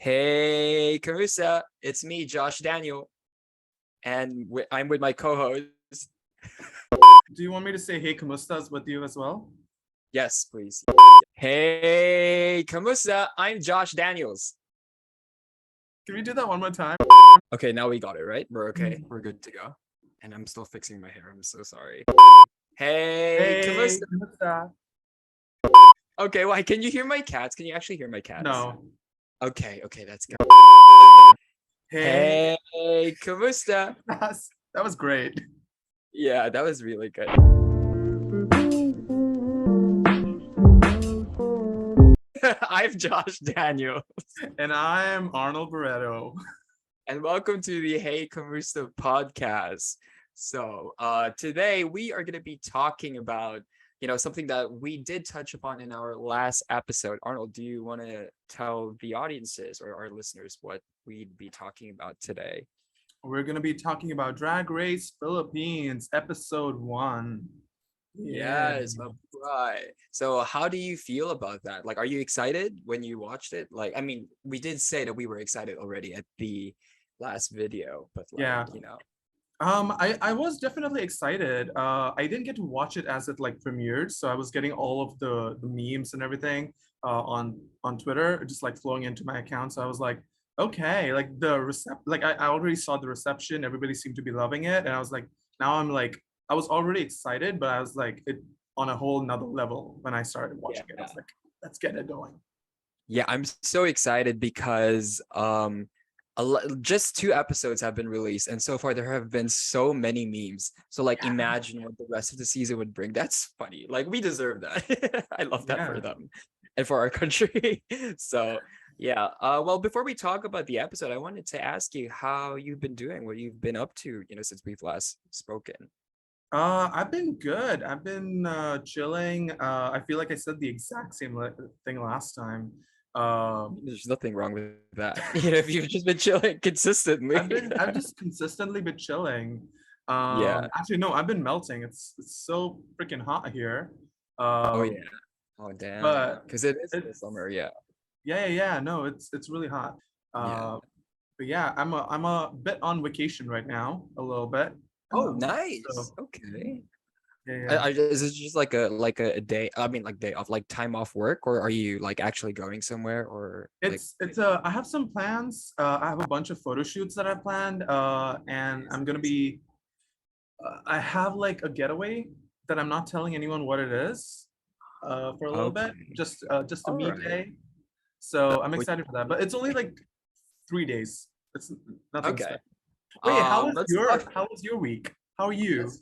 Hey Kamusta, it's me, Josh Daniel, and I'm with my co-host. Do you want me to say Hey Kamusta with you as well? Yes, please. Hey Kamusta, I'm Josh Daniels. Can we do that one more time? Okay, now we got it, right? We're okay. We're good to go. And I'm still fixing my hair. I'm so sorry. Hey Hey Kamusta. Kamusta. Okay, why can you hear my cats? Can you actually hear my cats? No. Okay, that's good. Hey. Hey Kamusta. That was great. Yeah, that was really good. I'm Josh Daniel. And I'm Arnold Barretto. And welcome to the Hey Kamusta podcast. So today we are going to be talking about, something that we did touch upon in our last episode. Arnold, do you want to tell the audiences or our listeners what we'd be talking about today? We're going to be talking about Drag Race Philippines, episode 1. Yeah. Yes, right. So how do you feel about that? Like, are you excited when you watched it? Like, I mean, we did say that we were excited already at the last video, but Yeah. I was definitely excited. I didn't get to watch it as it like premiered, so I was getting all of the memes and everything on Twitter, just like flowing into my account. So I was like, okay, like I already saw the reception. Everybody seemed to be loving it, and I was like, now I'm like, I was already excited, but I was like, it on a whole nother level when I started watching it. I was like, let's get it going. Yeah, I'm so excited because just 2 episodes have been released, and so far there have been so many memes. So like, imagine what the rest of the season would bring. That's funny. Like, we deserve that. I love that for them and for our country. So yeah. Well, before we talk about the episode, I wanted to ask you how you've been doing, what you've been up to, since we've last spoken. I've been good. I've been chilling. I feel like I said the exact same thing last time. There's nothing wrong with that. If you've just been chilling consistently. I've just consistently been chilling. Yeah. Actually, no, I've been melting. It's so freaking hot here. Oh yeah. Oh damn. But Because it is the it's summer. Yeah. yeah. No, it's really hot. Yeah. But yeah, I'm a bit on vacation right now, a little bit. Oh, So nice. Okay. yeah. Is it just like a day? I mean, like day off, like time off work, or are you like actually going somewhere, or like? I have some plans. I have a bunch of photo shoots that I planned, and I'm gonna be. I have like a getaway that I'm not telling anyone what it is, for a little bit, Okay. just a All me right. day. So I'm Well, excited for that. But it's only like 3 days. It's nothing okay. special. Wait, Let's talk. how was your week? How are you? Yes.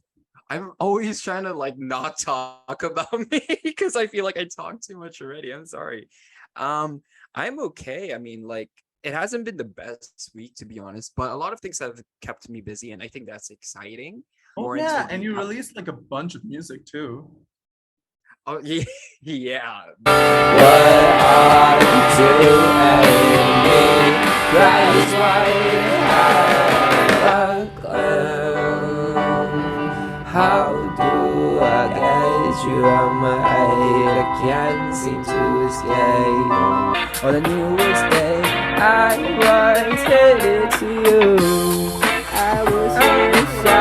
I'm always trying to like not talk about me because I feel like I talk too much already. I'm sorry. Um, I'm okay. I mean, like, it hasn't been the best week to be honest, but a lot of things have kept me busy, and I think that's exciting. Oh More into yeah, and the you released like a bunch of music too. oh yeah, yeah. What are you doing me? That is why I how do I get you out my head? I can't seem to escape. On the newest day, I was headed to you. I was so shy.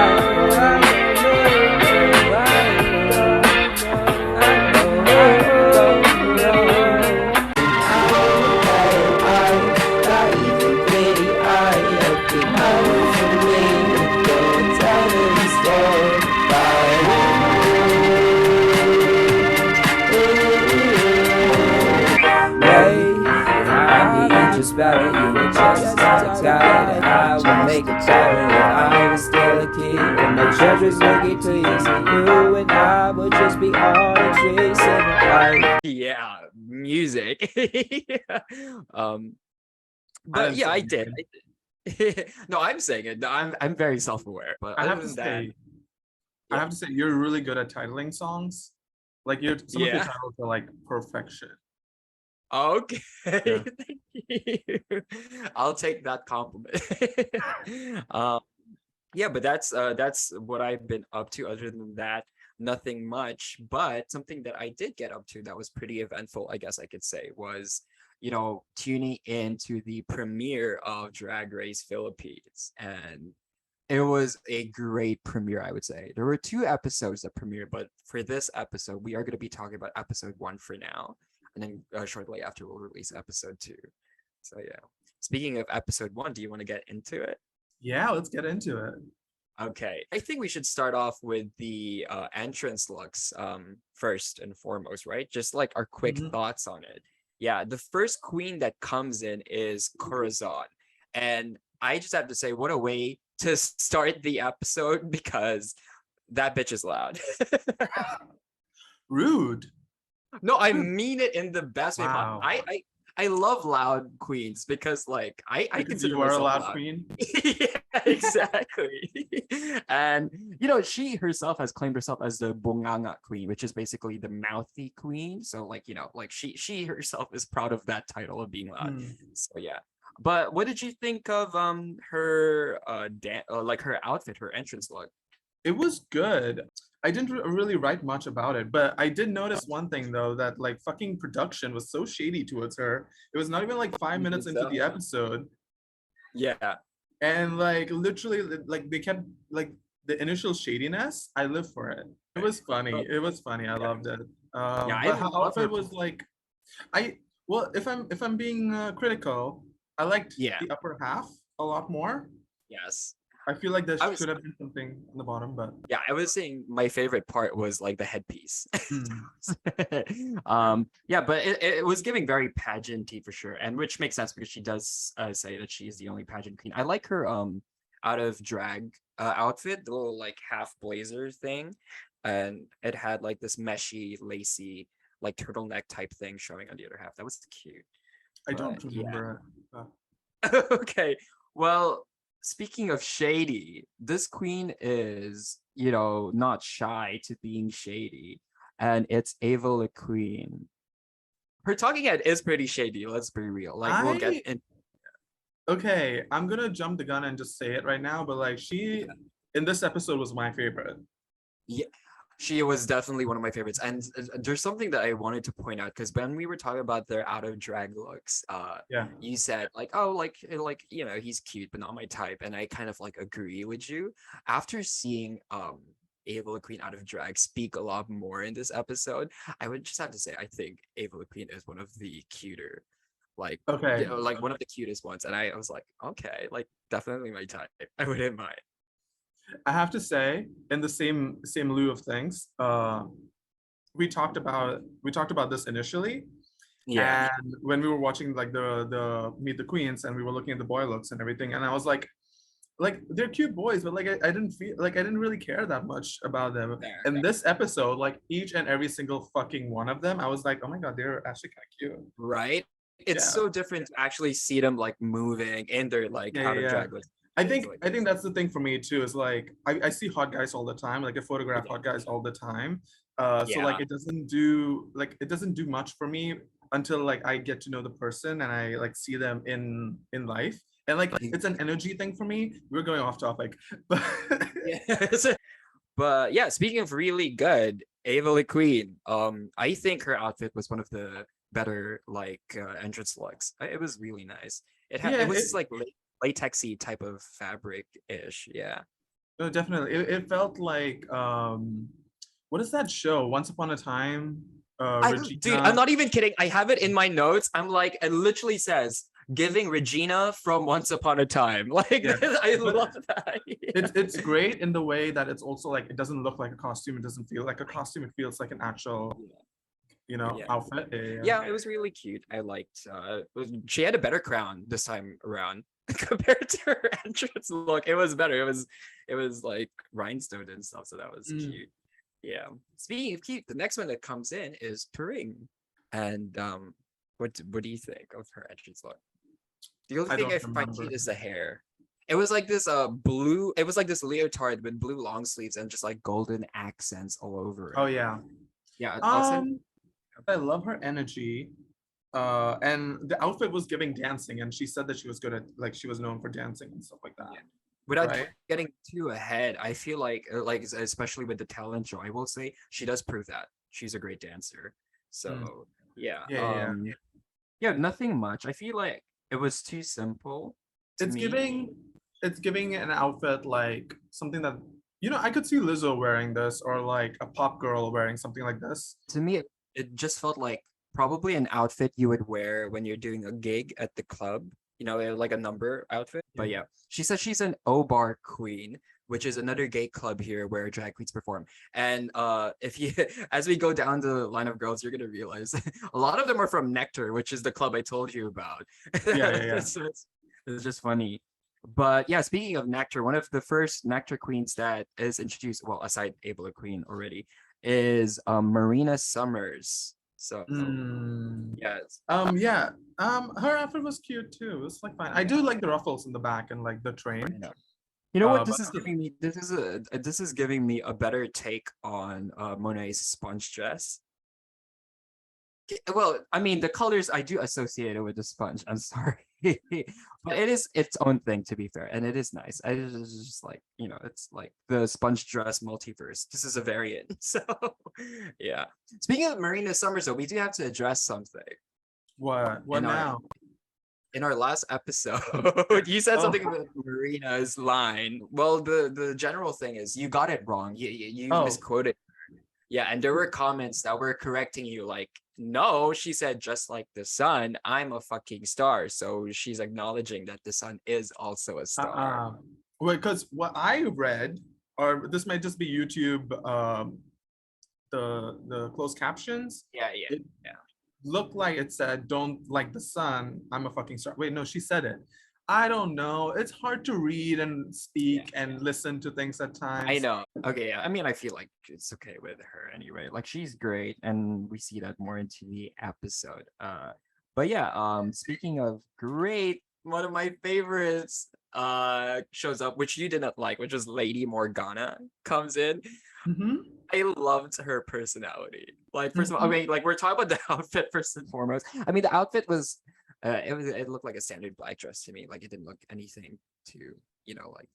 Just about you were just a guide, and I would make a tyrant if I was still a kid. And my judge was looking to use you, and I would just be all the trees in life. Yeah, music. Yeah. But yeah, I did. No, I'm saying it. No, I'm very self-aware. But I have other to than that, say, yeah. you're really good at titling songs. Like some of your Yeah. titles are like perfection. Okay. Yeah. Thank you. I'll take that compliment. um, yeah, but that's what I've been up to. Other than that, nothing much. But something that I did get up to that was pretty eventful, I guess I could say, was tuning into the premiere of Drag Race Philippines. And it was a great premiere, I would say. There were 2 episodes that premiered, but for this episode, we are going to be talking about episode 1 for now. And then shortly after, we'll release episode 2. So, yeah. Speaking of episode 1, do you want to get into it? Yeah, let's get into it. Okay, I think we should start off with the entrance looks first and foremost, right? Just like our quick thoughts on it. Yeah, the first queen that comes in is Corazon. And I just have to say, what a way to start the episode, because that bitch is loud. Rude. No, I mean it in the best way. Wow. I love loud queens because like I consider you are a myself loud loud. queen. Yeah, exactly. And she herself has claimed herself as the bonganga queen, which is basically the mouthy queen. So like she herself is proud of that title of being loud. So yeah. But what did you think of her her outfit, her entrance look? It was good. I didn't really write much about it, but I did notice one thing though, that like fucking production was so shady towards her. It was not even like 5 minutes into the episode. Yeah. And like literally like they kept like the initial shadiness. I live for it. It was funny. It was funny. I loved it. But her outfit was like, if I'm being critical, I liked the upper half a lot more. Yes. I feel like there should have been something on the bottom, but yeah, I was saying my favorite part was like the headpiece. Yeah, but it was giving very pageanty for sure, and which makes sense because she does say that she is the only pageant queen. I like her out of drag outfit, the little like half blazer thing, and it had like this meshy, lacy, like turtleneck type thing showing on the other half. That was cute. I don't remember it. Okay, well. Speaking of shady, this queen is, not shy to being shady, and it's Ava the Queen. Her talking head is pretty shady. Let's be real. Like we'll get in. Okay, I'm gonna jump the gun and just say it right now, but like she in this episode was my favorite. Yeah. She was definitely one of my favorites. And there's something that I wanted to point out, because when we were talking about their out of drag looks, you said like, oh, like he's cute, but not my type. And I kind of like agree with you. After seeing Ava the Queen out of drag speak a lot more in this episode, I would just have to say I think Ava the Queen is one of the cuter, like one of the cutest ones. And I was like, okay, like definitely my type. I wouldn't mind. I have to say, in the same lieu of things, we talked about this initially. Yeah. And when we were watching like the Meet the Queens and we were looking at the boy looks and everything, and I was like they're cute boys, but like I didn't feel like I didn't really care that much about them. In this episode, like each and every single fucking one of them, I was like, oh my god, they're actually kind of cute. Right? It's so different to actually see them like moving in their like out of drag looks. I think that's the thing for me too, is like I see hot guys all the time, like I photograph hot guys all the time. So like it doesn't do much for me until like I get to know the person and I like see them in life. And like it's an energy thing for me. We're going off topic. But but yeah, speaking of really good, Ava the Queen, I think her outfit was one of the better like entrance looks. It was really nice. It was like latexy type of fabric-ish. Yeah. No, definitely. It felt like what is that show? Once Upon a Time. Dude, I'm not even kidding. I have it in my notes. I'm like, it literally says giving Regina from Once Upon a Time. Like I love that. It's great in the way that it's also like it doesn't look like a costume. It doesn't feel like a costume. It feels like an actual outfit. Yeah, it was really cute. I liked she had a better crown this time around compared to her entrance look. It was better. It was like rhinestone and stuff, so that was cute. Yeah. Speaking of cute, the next one that comes in is Turing. And what do you think of her entrance look? The only thing I find cute is the hair. It was like this blue, it was like this leotard with blue long sleeves and just like golden accents all over it. Oh yeah. Yeah. I love her energy. And the outfit was giving dancing, and she said that she was good at like she was known for dancing and stuff like that. Yeah. Without getting too ahead, I feel like especially with the talent show, I will say she does prove that she's a great dancer. So yeah. Yeah, nothing much. I feel like it was too simple to It's me. giving an outfit like something that I could see Lizzo wearing this or like a pop girl wearing something like this. To me, it just felt like probably an outfit you would wear when you're doing a gig at the club, like a number outfit. Yeah. But yeah, she says she's an O-Bar queen, which is another gay club here where drag queens perform. And if you, as we go down the line of girls, you're gonna realize a lot of them are from Nectar, which is the club I told you about. Yeah. So it's just funny. But yeah, speaking of Nectar, one of the first Nectar queens that is introduced, well, aside Abla Queen already, is Marina Summers. So Mm. yes, Yeah. Her outfit was cute too. It was like fine. I do like the ruffles in the back and like the train. I know. You know what But this is giving me? This is giving me a better take on Monet's sponge dress. Well, I mean, the colors I do associate it with the sponge. I'm sorry, but it is its own thing, to be fair, and it is nice. It's just like, it's like the sponge dress multiverse. This is a variant, so yeah. Speaking of Marina Summers, though, we do have to address something. what in our now? in our last episode, you said something Oh. about Marina's line. Well, the general thing is you got it wrong. You Oh. misquoted. Yeah, and there were comments that were correcting you, like, no, she said just like the sun, I'm a fucking star. So she's acknowledging that the sun is also a star. Well, because what I read, or this might just be YouTube, the closed captions, Yeah, it yeah. looked like it said, "Don't like the sun, I'm a fucking star." Wait, no, she said it. I don't know. It's hard to read and speak and listen to things at times. I know. Okay, yeah. I mean, I feel like it's okay with her anyway. Like, she's great, and we see that more into the episode. But yeah, speaking of great, one of my favorites shows up, which you didn't like, which was Lady Morgana comes in. Mhm. I loved her personality. Like, first of all, Mhm. okay, like we're talking about the outfit first and foremost. I mean, the outfit was it looked like a standard black dress to me. Like, it didn't look anything too, like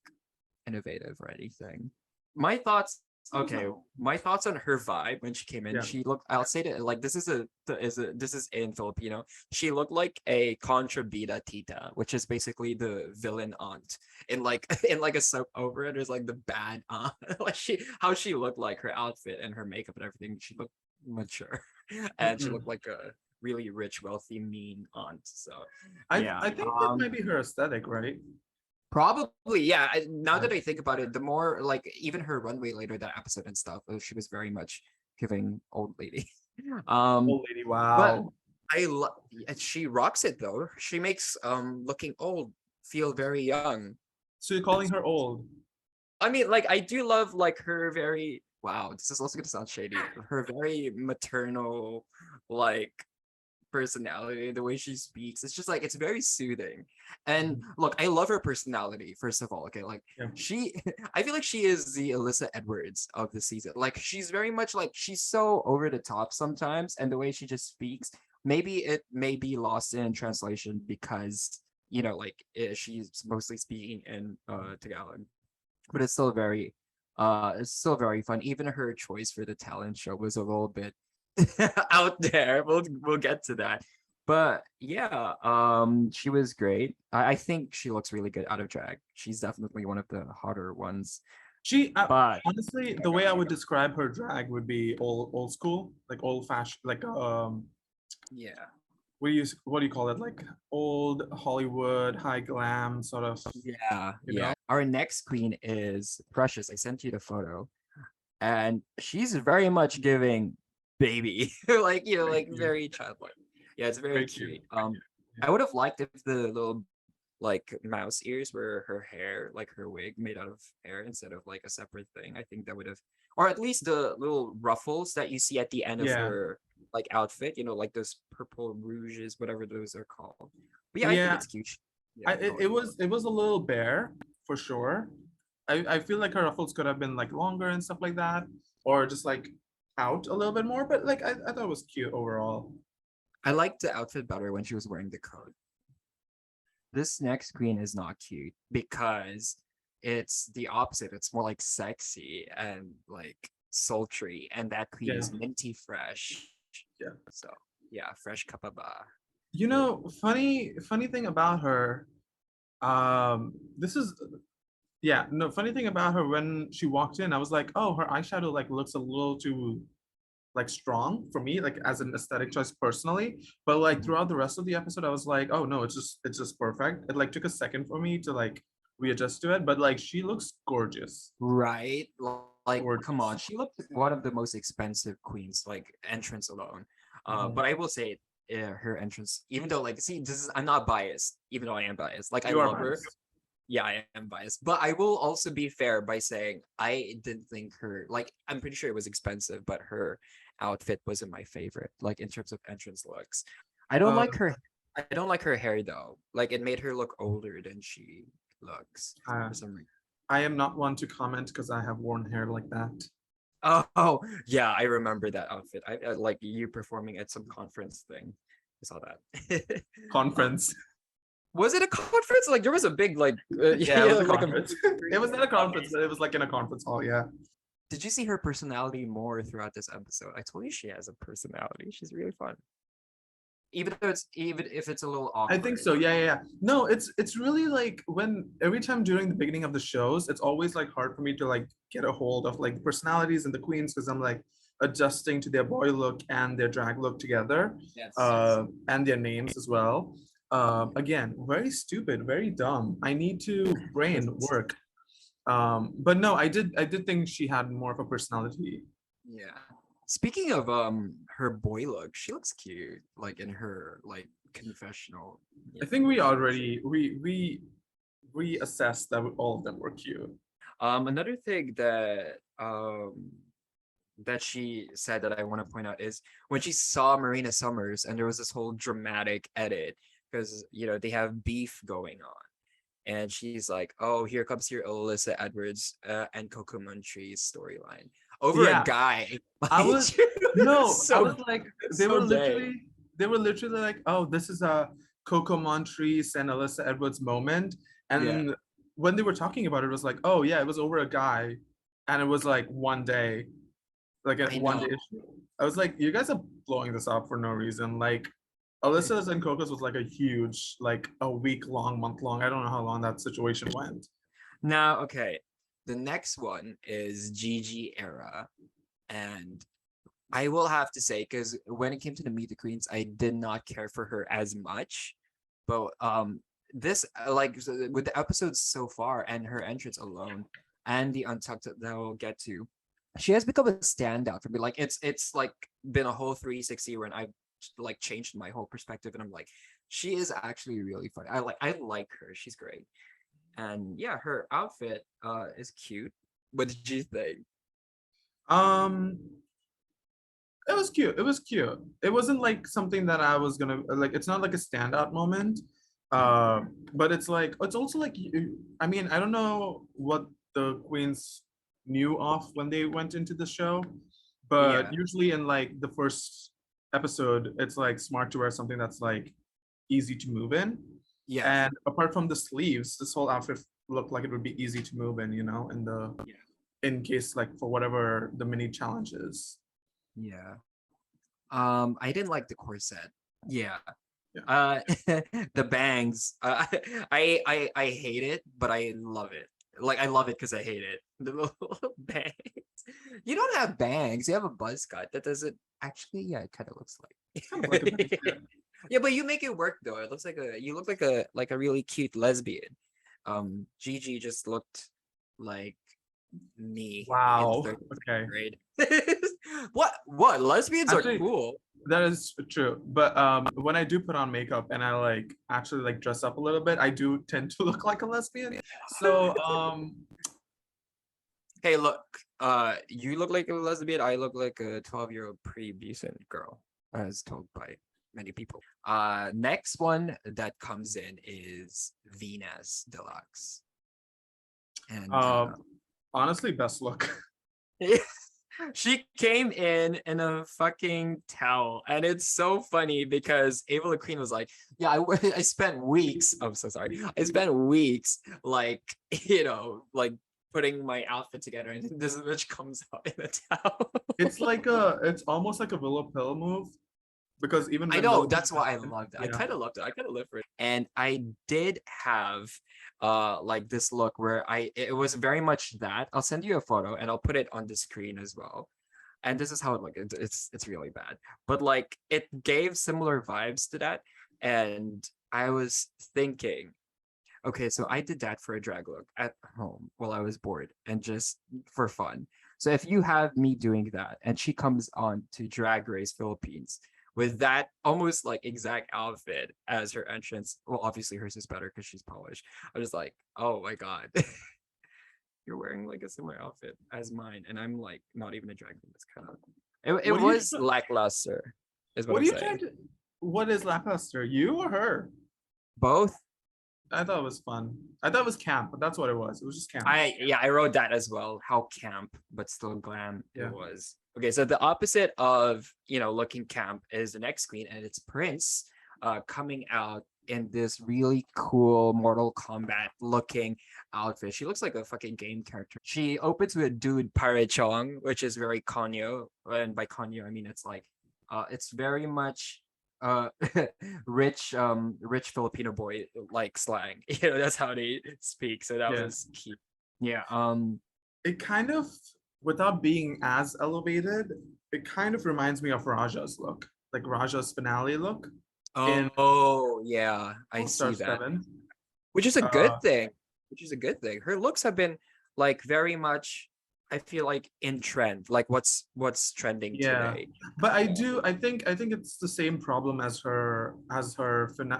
innovative or anything. My thoughts, okay, my thoughts on her vibe when she came in. Yeah. She looked, I'll say that, like, this is in Filipino. She looked like a contrabida tita, which is basically the villain aunt in like in like a soap opera. There's like the bad aunt. Like, how she looked, like her outfit and her makeup and everything. She looked mature, and she looked like a really rich, wealthy, mean aunt. So yeah, I think that might be her aesthetic, right? probably, yeah. Now that I think about it, the more, like, even her runway later, that episode and stuff, she was very much giving old lady. Old lady, But wow. I love, she rocks it though. She makes looking old feel very young. So you're calling her old? I mean, like, I do love, like, her very, wow, this is also gonna sound shady. Her very maternal, like, personality, the way she speaks, it's just like, it's very soothing. And look, I love her personality, first of all. Okay, like, Yeah. I feel like she is the Alyssa Edwards of the season. Like, she's very much like, she's so over the top sometimes, and the way she just speaks, maybe it may be lost in translation because like, she's mostly speaking in Tagalog, but it's still very fun. Even her choice for the talent show was a little bit out there. We'll get to that. But yeah, she was great. I think she looks really good out of drag. She's definitely one of the hotter ones. But Honestly, the way I would describe her drag would be old school, like old fashioned, like yeah, what do you call it? Like old Hollywood, high glam sort of. yeah. Our next queen is Precious. I sent you the photo, and she's very much giving baby, like, like very childlike. Yeah, it's very cute. I would have liked if the little, like, mouse ears were her hair, like her wig made out of hair instead of like a separate thing. I think that would have, or at least the little ruffles that you see at the end of Yeah. her, like, outfit, like those purple rouges, whatever those are called. But yeah, I think Yeah, it's cute. Yeah, it was a little bare for sure. I feel like her ruffles could have been like longer and stuff like that, or just like out a little bit more. But like I thought it was cute overall. I liked the outfit better when she was wearing the coat. This next queen is not cute because it's the opposite. It's more like sexy and like sultry, and that queen is minty fresh. Yeah. So yeah, fresh kapaba. You know, funny thing about her. This is yeah, no, funny thing about her, when she walked in, I was like, oh, her eyeshadow like looks a little too like strong for me, like as an aesthetic choice personally. But like Mhm. throughout the rest of the episode, I was like, oh no, it's just perfect. It like took a second for me to like readjust to it, but like she looks gorgeous. Right? Like, come on, Gorgeous. she looked like one of the most expensive queens, like entrance alone. Mhm. But I will say, her entrance, even though like, see, this is I'm not biased, even though I am biased. Like, I You are love her. biased. Yeah, I am biased, but I will also be fair by saying I didn't think her like I'm pretty sure it was expensive, but her outfit wasn't my favorite, like in terms of entrance looks. I don't Uh, like her. I don't like her hair though. Like it made her look older than she looks uh, for some reason. I am not one to comment because I have worn hair like that. Oh, yeah, I remember that outfit. I like you performing at some conference thing. I saw that. um, Conference. was it a conference? Like there was a big like Yeah, it was a like a conference. It was not a conference, okay. but it was like in a conference hall. Yeah. Did you see her personality more throughout this episode? I told you she has a personality. She's really fun. Even if it's a little I think awkward. so. Yeah, yeah, yeah. No, it's really like when every time during the beginning of the shows, it's always like hard for me to like get a hold of like personalities and the queens because I'm like adjusting to their boy look and their drag look together, Yes. and their names as well. Again, very stupid, very dumb. I need to brain work. But no, I did think she had more of a personality. Yeah. Speaking of her boy look, she looks cute. Like in her like confessional, I think we photos. already we reassessed that all of them were cute. Another thing that she said that I want to point out is when she saw Marina Summers and there was this whole dramatic edit because they have beef going on. And she's like, "Oh, here comes your Alyssa Edwards and Coco Muntrie's storyline over a Yeah, guy." I Like, was no, I so was like, they so were gay. literally, they were literally like, oh, this is a Coco Montrese and Alyssa Edwards moment. Yeah, And when they were talking about it, it was like, oh yeah, it was over a guy, and it was like one day, like a I one day know. issue. I was like, you guys are blowing this up for no reason. Like, Alyssa's and Coco's was like a huge, like a week long, month long. I don't know how long that situation went. Now, okay, the next one is Gigi era, and I will have to say because when it came to the Meet the Queens, I did not care for her as much, but this like with the episodes so far and her entrance alone and the Untucked that we'll get to, she has become a standout for me. Like it's like been a whole 360 when I've like changed my whole perspective, and I'm like, she is actually really funny. I like her. She's great, and yeah, her outfit is cute. What did you think? Um, it was cute. It was cute. It wasn't like something that I was gonna like. It's not like a standout moment. Uh, but it's like it's also like I mean, I don't know what the queens knew of when they went into the show, but Yeah, usually in like the first episode, it's like smart to wear something that's like easy to move in. yeah, And apart from the sleeves, this whole outfit looked like it would be easy to move in, in the yeah, in case like for whatever the mini challenge is. yeah. I didn't like the corset. Yeah. Yeah. The bangs. I hate it, but I love it. Like I love it because I hate it. The little bangs. You don't have bangs. You have a buzz cut. That doesn't actually. Yeah, it kind of looks Kind of like a bit, like. yeah. Yeah, but you make it work though. It looks like you look like a really cute lesbian. Gigi just looked like me in Wow. third Okay. grade. What? Lesbians are Actually, cool. that is true. But when I do put on makeup and I like actually like dress up a little bit, I do tend to look like a lesbian. So Hey, look. You look like a lesbian. I look like a 12-year-old pre-decent girl, as told by many people. Next one that comes in is Venus Deluxe, and honestly, best look. she came in a fucking towel, and it's so funny because Ava Queen was like, "Yeah, I spent weeks. I'm so sorry. I spent weeks, like like putting my outfit together, and this bitch comes out in a towel." It's almost like a Willow Pill move because even I when know, Logan that's was why I in- loved it. I yeah. kind of loved it. I kind of lived for it. And I did have like this look where it was very much that. I'll send you a photo and I'll put it on the screen as well. And this is how it looked. It's really bad. But like it gave similar vibes to that. And I was thinking, okay, so I did that for a drag look at home while I was bored and just for fun. So if you have me doing that and she comes on to Drag Race Philippines with that almost like exact outfit as her entrance, well, obviously hers is better because she's polished. I was like, oh my God, you're wearing like a similar outfit as mine. And I'm like not even a drag queen. It's kind of, it What are you was try- lackluster, is what What I'm are you saying. trying to? What is lackluster? You or her? Both. I thought it was fun. I thought it was camp, but that's what it was. It was just camp. I wrote that as well. How camp, but still glam Yeah. it was. Okay, so the opposite of looking camp is the next queen, and it's Prince coming out in this really cool Mortal Kombat looking outfit. She looks like a fucking game character. She opens with Dude Pirate Chong, which is very Konyo. And by Konyo, I mean it's very much uh rich Filipino boy like slang. That's how they speak. So that Yeah. was cute. Yeah. It kind of, without being as elevated, it kind of reminds me of Raja's look, like Raja's finale look in Oh yeah, I All Star see that. 7. Which is a good Uh, thing. Which is a good thing. Her looks have been like very much, I feel like, in trend. Like what's trending Yeah. today. But I think it's the same problem as her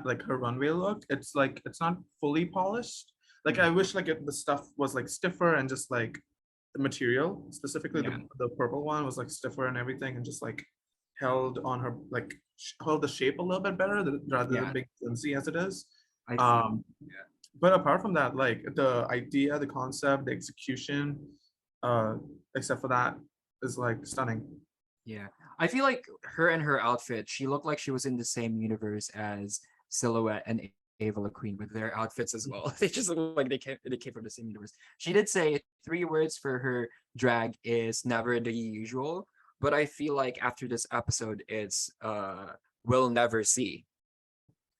like her runway look. It's like it's not fully polished. Like I wish like the stuff was like stiffer and just like the material, specifically Yeah. the purple one was like stiffer and everything and just like held on her like held the shape a little bit better rather Yeah. than big flimsy as it is. I Um, yeah. but apart from that, like the idea, the concept, the execution, uh, except for that, is like stunning. Yeah. I feel like her and her outfit, she looked like she was in the same universe as Silhouette and Ava La Queen with their outfits as well. They just look like they came from the same universe. She did say 3 words for her drag is never the usual, but I feel like after this episode, it's we'll never see.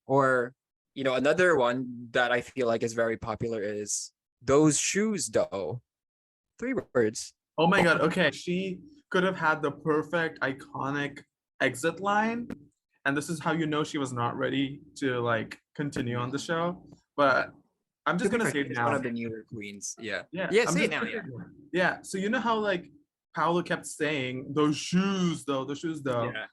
Or another one that I feel like is very popular is those shoes though. 3 words. Oh my God. Okay. She could have had the perfect iconic exit line. And this is how you know she was not ready to like continue on the show. But I'm just gonna say it She's now. one of the newer queens. Yeah. Yeah. Yeah, I'm say just it now. gonna say Yeah. it now. Yeah. So you know how like Paolo kept saying those shoes though, the shoes though. Yeah.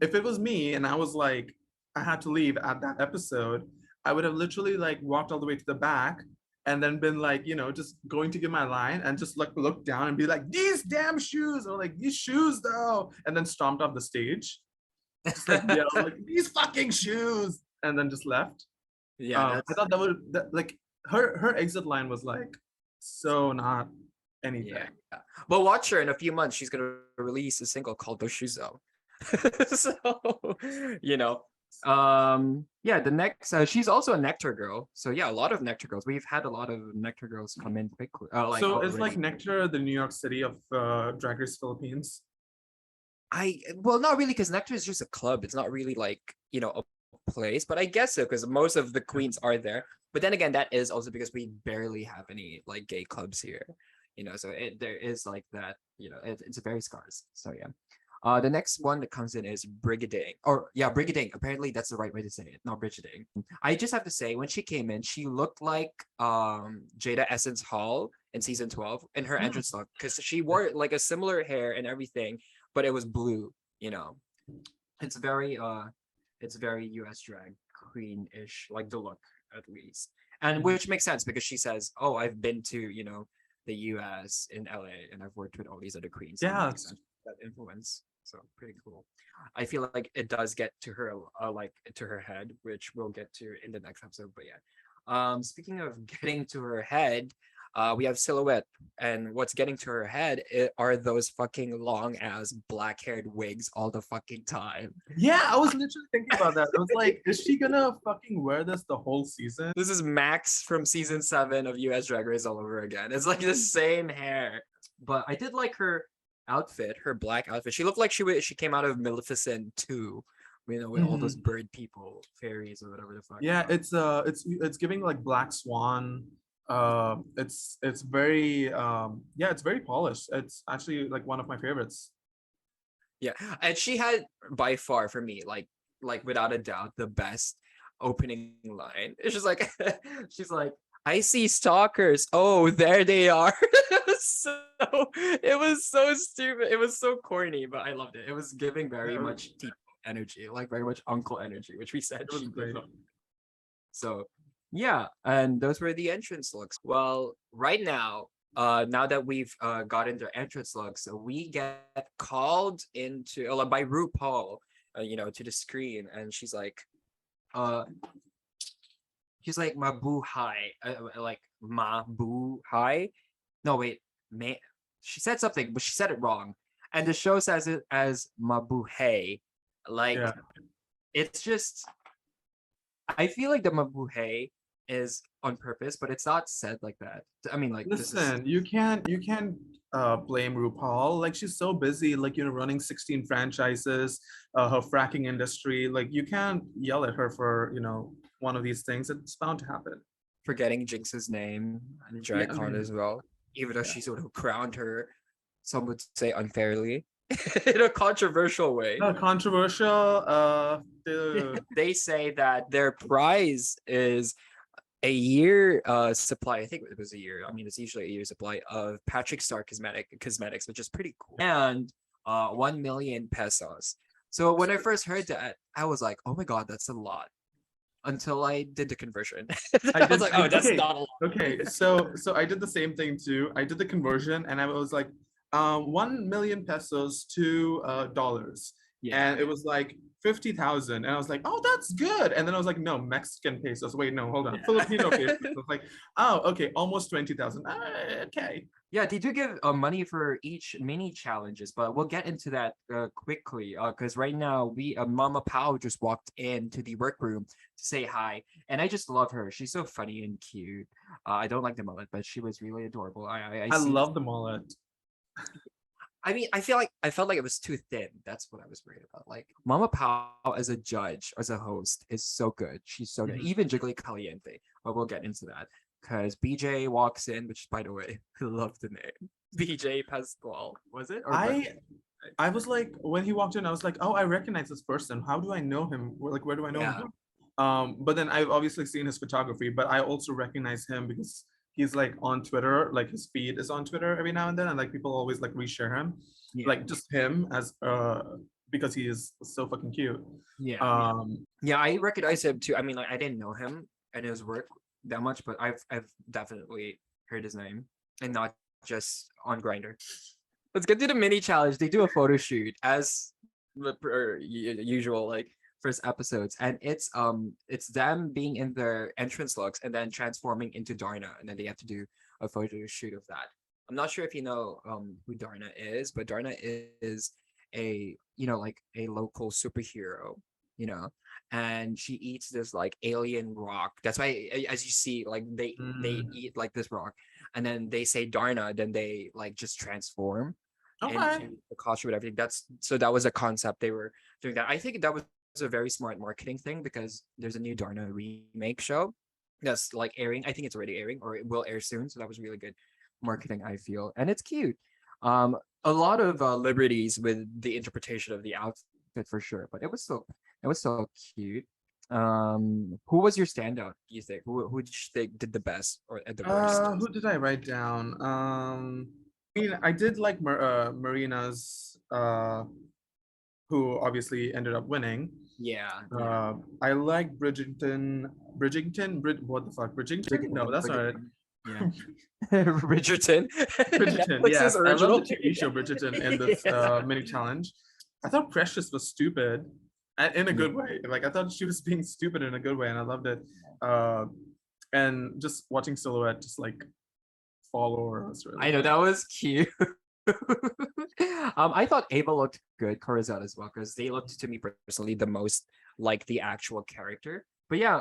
If it was me and I was like, I had to leave at that episode, I would have literally like walked all the way to the back and then been like, just going to give my line and just like look down and be like, these damn shoes, or like these shoes though, and then stomped off the stage. Just like yell like these fucking shoes, and then just left. Yeah, I thought like her exit line was like so not anything. yeah. But watch her in a few months. She's gonna release a single called "Those Shoes." So you know, yeah. The next, she's also a Nectar girl. So yeah, a lot of Nectar girls. We've had a lot of Nectar girls come in quickly. Like So it's like already. Nectar, the New York City of Drag Race Philippines. Well, not really, because Nectar is just a club. It's not really like a place, but I guess so because most of the queens are there. But then again, that is also because we barely have any like gay clubs here. So there is like that. It's very scarce. So yeah. The next one that comes in is Brigading. Or yeah, Brigading. Apparently that's the right way to say it, not Brigading. I just have to say, when she came in, she looked like Jada Essence Hall in season 12 in her entrance look, because she wore like a similar hair and everything, but it was blue. It's very US drag queen-ish, like the look at least. And which makes sense because she says, "Oh, I've been to, the US in LA and I've worked with all these other queens." So Yeah. that influence. So pretty cool. I feel like it does get to her like to her head, which we'll get to in the next episode. But yeah. Speaking of getting to her head, we have Silhouette, and what's getting to her head are those fucking long ass black haired wigs all the fucking time. Yeah, I was literally thinking about that. I was like, is she gonna fucking wear this the whole season? This is Max from season 7 of US Drag Race all over again. It's like the same hair. But I did like her outfit, her black outfit. She looked like she came out of Maleficent 2 with all those bird people, fairies, or whatever the fuck. Yeah, it's giving like Black Swan. It's very yeah, it's very polished. It's actually like one of my favorites. Yeah, and she had by far for me like without a doubt the best opening line. It's just like she's like, I see stalkers. Oh, there they are. It was so stupid. It was so corny, but I loved it. It was giving very much deep energy, like very much uncle energy, which we said It was she great. did. So yeah, and those were the entrance looks. Well, right now, now that we've gotten their entrance looks, so we get called into by RuPaul, to the screen, and uh, she's like Mabu-Heeey, like Mabu-Heeey. No, wait, she said something, but she said it wrong, and the show says it as Mabu-Heeey. Like, Yeah. it's just, I feel like the Mabu-Heeey is on purpose, but it's not said like that. I mean, like, Listen, you can't blame RuPaul. Like she's so busy, like running 16 franchises, her fracking industry. Like you can't yell at her for one of these things. It's bound to happen. forgetting Jinx's name and Yeah, I DragCon mean, as well, even though yeah. she sort of crowned her, some would say unfairly, in a controversial way. Controversial. They say that their prize is a year supply. I think it was a year. I mean, it's usually a year supply of Patrick Star cosmetics, which is pretty cool. And 1 million pesos. So when I first heard that, I was like, oh my god, that's a lot. Until I did the conversion. I was like, oh, that's okay, not a lot. okay. So I did the same thing too. I did the conversion and I was like, 1 million pesos to dollars. Yeah. And it was like 50,000. And I was like, oh, that's good. And then I was like, no, Mexican pesos. Wait, no, hold on. Yeah. Filipino pesos. I was like, oh, okay, almost 20,000. Okay. Yeah, they do give money for each mini challenges, but we'll get into that quickly. Because right now we Mama Pao just walked into the workroom to say hi, and I just love her. She's so funny and cute. I don't like the mullet, but she was really adorable. I love the mullet. I mean, I felt like it was too thin. That's what I was worried about. Like Mama Pao as a judge, as a host, is so good. She's so good. Even Jiggly Caliente. But we'll get into that. Because BJ walks in, which by the way, I love the name. BJ Pascual, was it? Or I was like, when he walked in, I was like, oh, I recognize this person. How do I know him? Like, where do I know him? But then I've obviously seen his photography, but I also recognize him because he's like on Twitter, like his feed is on Twitter every now and then, and like people always like reshare him, like just him as because he is so fucking cute. Yeah, I recognize him too. I mean, like I didn't know him and his work that much, but I've definitely heard his name, and not just on Grindr. Let's get to the mini challenge. They do a photo shoot as usual, like first episodes, and it's them being in their entrance looks and then transforming into Darna, and then they have to do a photo shoot of that. I'm not sure if you know who Darna is, but Darna is a like a local superhero, and she eats this like alien rock. That's why, as you see, like they eat like this rock, and then they say Darna, then they like just transform into the costume and everything. That was a concept they were doing. That I think that was a very smart marketing thing, because there's a new Darna remake show that's like airing. I think it's already airing, or it will air soon. So that was really good marketing, I feel, and it's cute. A lot of liberties with the interpretation of the outfit for sure, but it was so cute. Who was your standout, do you think? Who did you think did the best or at the worst? Who did I write down? I mean, I did like Marina's, who obviously ended up winning. Yeah. I like Bridgerton. What the fuck? Bridgerton? No, that's not it. Yeah. Bridgerton. Bridgerton, yes. I love the TV show Bridgerton in this mini challenge. I thought Precious was stupid in a good way. Like I thought she was being stupid in a good way, and I loved it. And just watching Silhouette just like follow her was really I know, that was cute. I thought Ava looked good, Corazon as well, because they looked to me personally the most like the actual character. But yeah,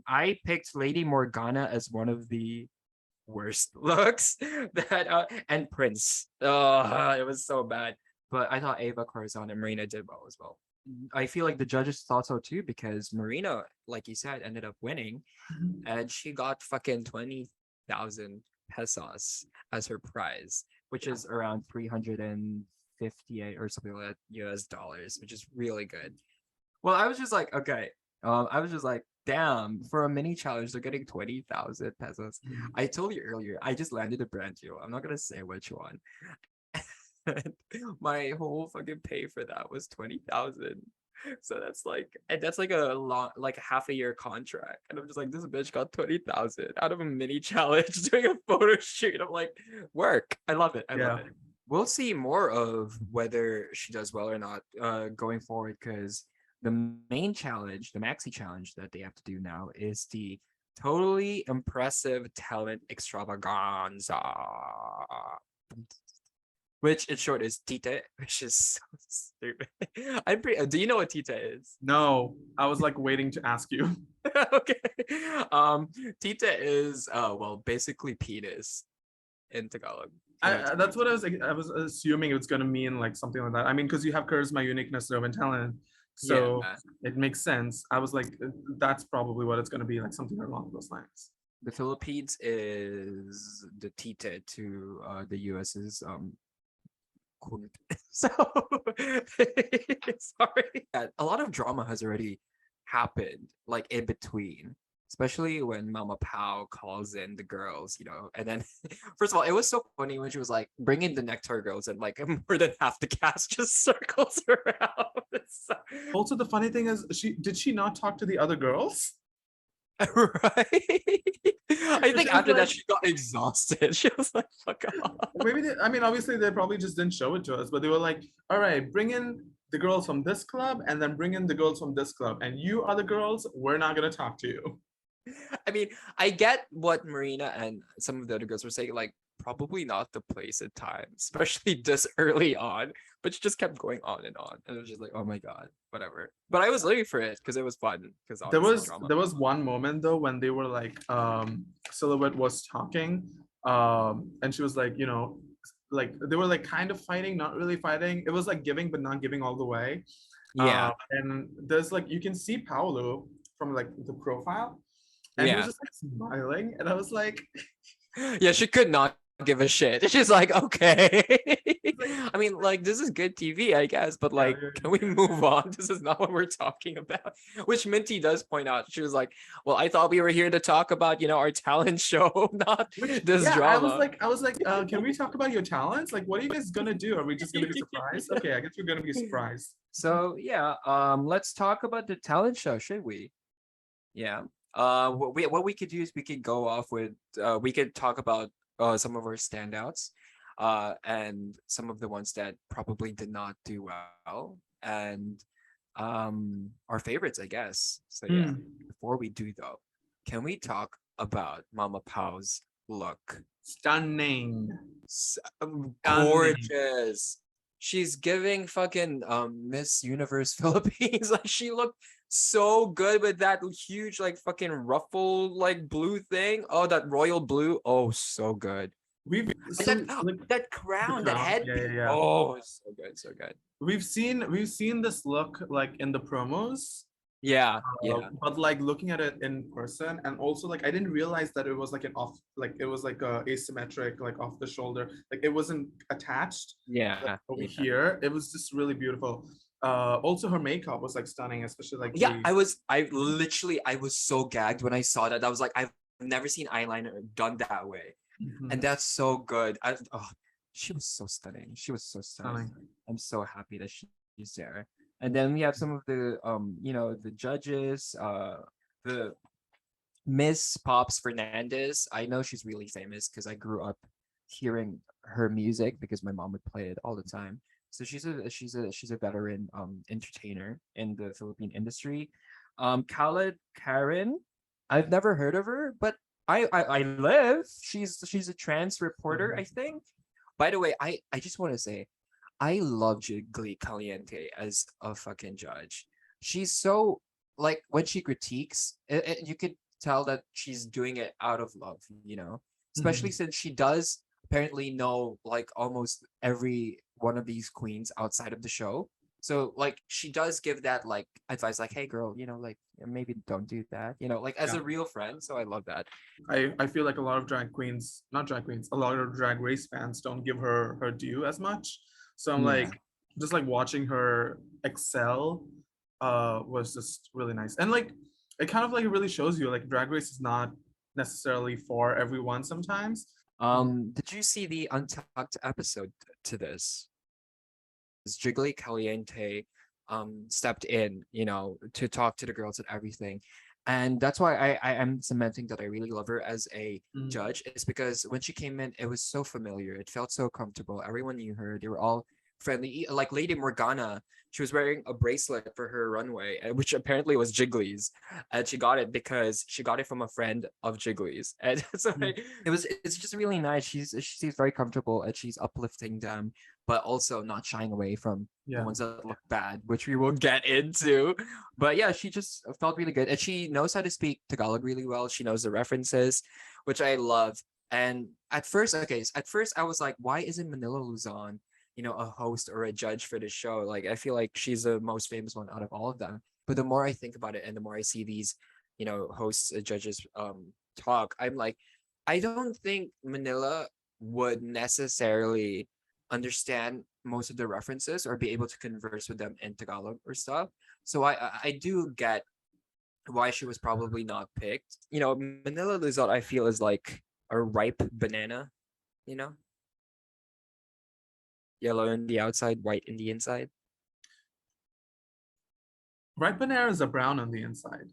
I picked Lady Morgana as one of the worst looks that and Prince. Oh, it was so bad. But I thought Ava, Corazon, and Marina did well as well. I feel like the judges thought so too because Marina, like you said, ended up winning, and she got fucking 20,000 pesos as her prize, which is around 358 or something like that US dollars, which is really good. Well, I was just like, okay. I was just like, damn, for a mini challenge, they're getting 20,000 pesos. I told you earlier, I just landed a brand deal. I'm not gonna say which one. My whole fucking pay for that was 20,000. So that's like a long, like half a year contract. And I'm just like, this bitch got 20,000 out of a mini challenge doing a photo shoot. I'm like, work. I love it. I love it. We'll see more of whether she does well or not going forward because the main challenge, the maxi challenge that they have to do now is the totally impressive talent extravaganza, which in short is Tite, which is so stupid. I'm pretty. Do you know what Tite is? No, I was like waiting to ask you. Okay. Tite is well basically penis in Tagalog. That's what I was assuming it was gonna mean like something like that. I mean, because you have charisma, uniqueness, and talent, so Yeah. it makes sense. I was like, that's probably what it's gonna be, like something along those lines. The Philippines is the Tite to the US's so sorry. A lot of drama has already happened, like in between, especially when Mama Pao calls in the girls, and then first of all, it was so funny when she was like, bring in the Nectar girls, and like more than half the cast just circles around. Also, the funny thing is, did she not talk to the other girls? Right. I think after like, that she got exhausted. She was like, fuck off. Maybe I mean, obviously they probably just didn't show it to us, but they were like, all right, bring in the girls from this club and then bring in the girls from this club, and you other girls, we're not gonna talk to you. I mean, I get what Marina and some of the other girls were saying, like probably not the place and time, especially this early on. But she just kept going on, and it was just like, oh my god, whatever. But I was living for it because it was fun. Because There was one moment though when they were like, Silhouette was talking, and she was like, like they were like kind of fighting, not really fighting. It was like giving but not giving all the way. Yeah. And there's like you can see Paolo from like the profile, and he was just like smiling, and I was like, yeah, she could not give a shit. She's like, okay. I mean, like, this is good TV, I guess, but like, can we move on? This is not what we're talking about. Which Minty does point out. She was like, well, I thought we were here to talk about, our talent show, not this drama. I was like, can we talk about your talents? Like, what are you guys gonna do? Are we just gonna be surprised? Okay, I guess we're gonna be surprised. So yeah, let's talk about the talent show, should we? Yeah. What we could do is we could go off with we could talk about some of our standouts and some of the ones that probably did not do well, and our favorites, I guess. So yeah, before we do though, can we talk about Mama Pao's look? Stunning. Gorgeous. She's giving fucking Miss Universe Philippines. Like she looked so good with that huge like fucking ruffle like blue thing. Oh, that royal blue. Oh, so good. That crown, that head. Yeah. Oh, so good, so good. We've seen this look like in the promos. Yeah. But like looking at it in person, and also like I didn't realize that it was like it was like a asymmetric, like off the shoulder, like it wasn't attached. Yeah. Like, over here, it was just really beautiful. Also her makeup was like stunning, especially like I was so gagged when I saw that. I was like, I've never seen eyeliner done that way. And that's so good. She was so stunning. I'm so happy that she's there. And then we have some of the the judges, the Miss Pops Fernandez. I know she's really famous because I grew up hearing her music because my mom would play it all the time. So she's a veteran entertainer in the Philippine industry. Khaled Karen, I've never heard of her, but I live. She's a trans reporter, I think. By the way, I just want to say, I love Jiggly Caliente as a fucking judge. She's so like when she critiques, you could tell that she's doing it out of love, especially since she does apparently know like almost every one of these queens outside of the show. So like she does give that like advice, like, hey girl, like maybe don't do that, like as Yeah. a real friend. So I love that. I feel like a lot of drag queens, not drag queens, a lot of drag race fans don't give her due as much. So I'm Yeah. like, just like watching her excel was just really nice. And like it kind of like it really shows you like drag race is not necessarily for everyone sometimes. Did you see the Untucked episode to this? Jiggly Caliente stepped in, to talk to the girls and everything. And that's why I am cementing that I really love her as a Mm. judge. Is because when she came in, it was so familiar. It felt so comfortable. Everyone knew her. They were all friendly. Like Lady Morgana, she was wearing a bracelet for her runway, which apparently was Jiggly's. And she got it because she got it from a friend of Jiggly's. And so it's just really nice. She seems very comfortable and she's uplifting them, but also not shying away from the Yeah. ones that look bad, which we will get into. But yeah, she just felt really good. And she knows how to speak Tagalog really well. She knows the references, which I love. And at first I was like, why isn't Manila Luzon, a host or a judge for the show? Like, I feel like she's the most famous one out of all of them. But the more I think about it and the more I see these, hosts, judges talk, I'm like, I don't think Manila would necessarily understand most of the references or be able to converse with them in Tagalog or stuff. So I do get why she was probably not picked. Manila Luzon I feel is like a ripe banana, you know? Yellow in the outside, white in the inside. Ripe bananas are brown on the inside.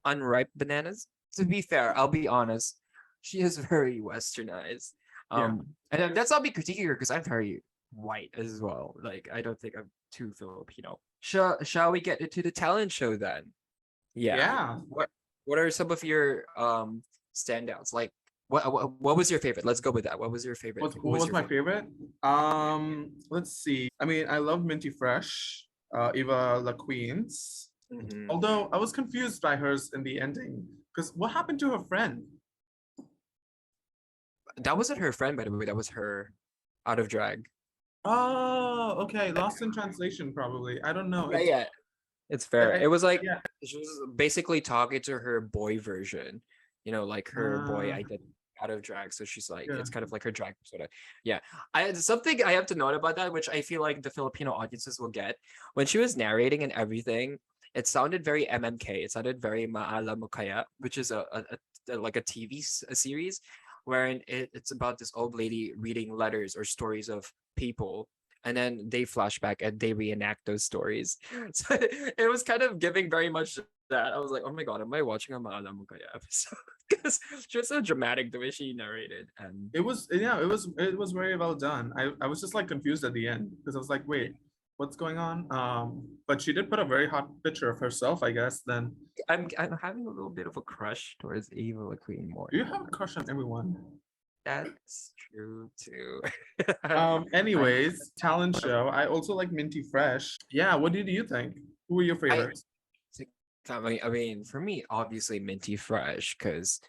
Unripe bananas. To be fair, I'll be honest, she is very westernized. Yeah. And that's not me critiquing her because I'm very white as well. Like I don't think I'm too Filipino. Shall we get into the talent show then? Yeah. Yeah. What are some of your standouts? Like what was your favorite? Let's go with that. What was your favorite? What Who was your my favorite? Let's see. I mean, I love Minty Fresh, Eva La Queens. Mhm. Although I was confused by hers in the ending, because what happened to her friend? That wasn't her friend, by the way. That was her out of drag. Oh, okay. Lost in translation, probably. I don't know. Yeah, It's yeah. It's fair. It was like yeah. she was basically talking to her boy version, like her boy identity out of drag. So she's like, Yeah. it's kind of like her drag persona. Yeah. Something I have to note about that, which I feel like the Filipino audiences will get. When she was narrating and everything, it sounded very MMK. It sounded very Maala Mo Kaya, which is like a TV series wherein it's about this old lady reading letters or stories of people, and then they flashback and they reenact those stories. So it was kind of giving very much that. I was like, oh my god, am I watching a Maalam Mo Kaya episode? Because she was so dramatic the way she narrated. And It was very well done. I was just like confused at the end because I was like, wait, what's going on? But she did put a very hot picture of herself, I guess. Then I'm having a little bit of a crush towards Eva La Queen more. you have a crush on everyone. That's true too. Anyways, talent show. I also like Minty Fresh. Yeah, what did you think? Who were your favorites? I mean, for me, obviously Minty Fresh, because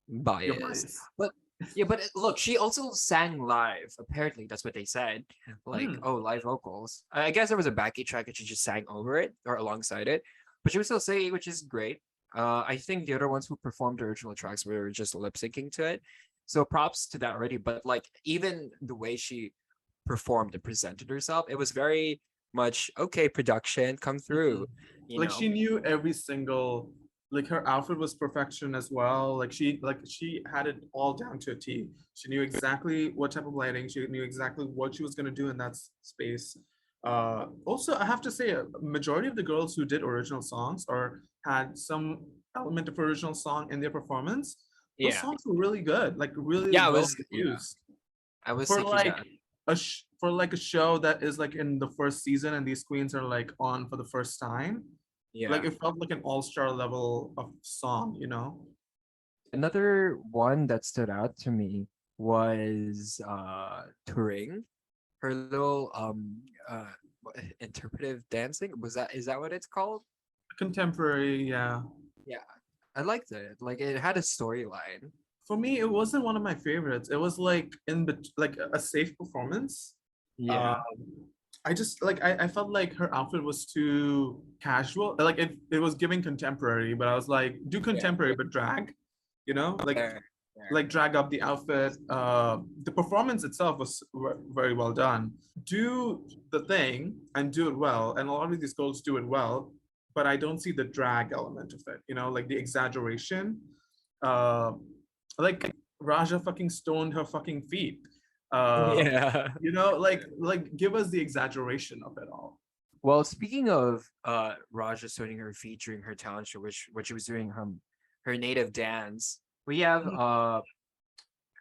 Your bias. bias. But yeah, but look, she also sang live. Apparently, that's what they said. Like, oh, live vocals. I guess there was a backing track and she just sang over it or alongside it, but she was still singing, which is great. I think the other ones who performed the original tracks were just lip syncing to it. So props to that already. But like, even the way she performed and presented herself, it was very much okay. Production come through. Like she knew every single, like her outfit was perfection as well. Like she had it all down to a T. She knew exactly what type of lighting. She knew exactly what she was gonna do in that space. Also, I have to say, a majority of the girls who did original songs or had some element of original song in their performance, those songs were really good. Like really well used. I was For thinking like that. for like a show that is like in the first season and these queens are like on for the first time. Yeah. Like it felt like an all-star level of song, you know? Another one that stood out to me was Turing. Her little interpretive dancing. Is that what it's called? Contemporary, yeah. Yeah. I liked it. Like it had a storyline. For me, it wasn't one of my favorites. It was like like a safe performance. Yeah. I felt like her outfit was too casual. Like it was giving contemporary, but I was like, do contemporary but drag, you know? Fair, fair. Like drag up the outfit. The performance itself was very well done. Do the thing and do it well, and a lot of these girls do it well, but I don't see the drag element of it. You know, like the exaggeration. Uh, like Raja fucking stoned her fucking feet. Uh, Yeah. you know, give us the exaggeration of it all. Well, speaking of Raja starting her featuring her talent show, which she was doing her native dance, we have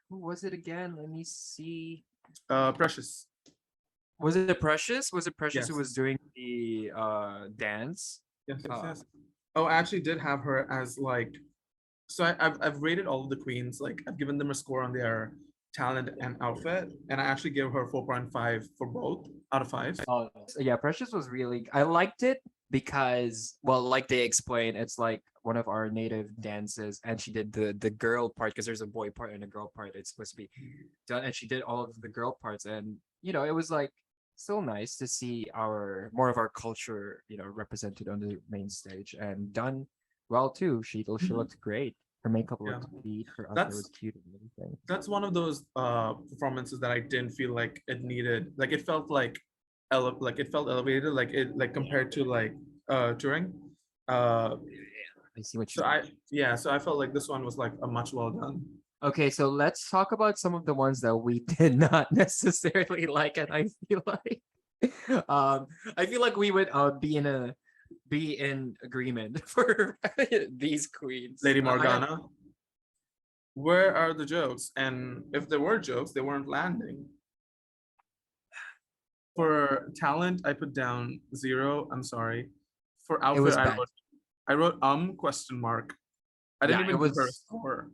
who was it again? Let me see. Precious. Was it Precious? Was it Precious who Yes. was doing the dance? Yes, yes, Uh, yes. Oh, I actually did have her as like, so I've rated all of the queens. Like I've given them a score on their talent and outfit, and I actually gave her 4.5 for both out of 5. Oh, yeah, Precious was really. I liked it because, well, like they explained, it's like one of our native dances, and she did the girl part because there's a boy part and a girl part. It's supposed to be done, and she did all of the girl parts, and it was like so nice to see our more of our culture, represented on the main stage and done well too. She looked great. Her makeup Yeah, looked neat. Her outfit was that's cute and everything. that's one of those performances that I didn't feel like it needed. Like it felt like like it felt elevated, like compared to like touring. Uh, I see what you so mean. so I felt like this one was like a much well done. Okay, so let's talk about some of the ones that we did not necessarily like, and um, I feel like we would be in agreement for these queens. Lady I have Morgana, where are the jokes? And if there were jokes, they weren't landing. For talent, I put down 0. I'm sorry. For it outfit, was bad. I wrote question mark. I didn't Yeah, it even give her a was score.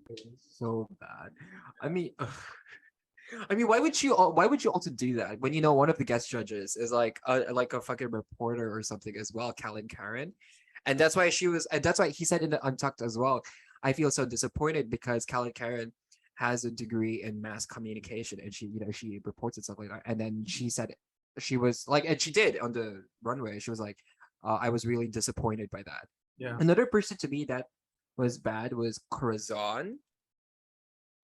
so bad. I mean, why would you also do that when one of the guest judges is like a fucking reporter or something as well, Callan Karen, and that's why he said in the Untucked as well. I feel so disappointed because Callan Karen has a degree in mass communication and she reports and stuff like that, and then she said she was like, and she did on the runway. She was like, I was really disappointed by that. Yeah. Another person to me that was bad was Corazon.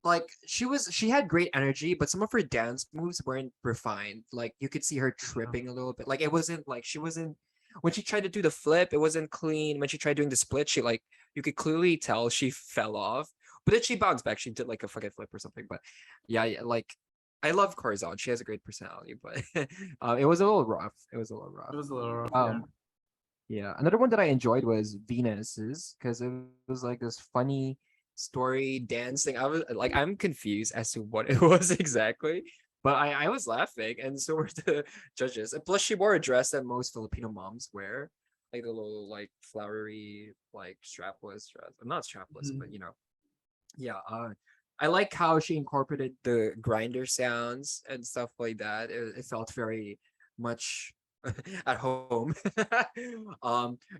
Like she had great energy, but some of her dance moves weren't refined. Like you could see her tripping a little bit. Like it wasn't like she wasn't when she tried to do the flip, it wasn't clean. When she tried doing the split, she like you could clearly tell she fell off. But then she bounced back. She did like a fucking flip or something. But yeah, like I love Corazon. She has a great personality, but it was a little rough. It was a little rough. It was a little rough. Yeah. Another one that I enjoyed was Venus's because it was like this funny story dancing. I'm confused as to what it was exactly, but I was laughing, and so were the judges. And plus, she wore a dress that most Filipino moms wear, like the little like flowery like strapless dress. Not strapless, Mhm. but yeah. I like how she incorporated the grinder sounds and stuff like that. It felt very much at home.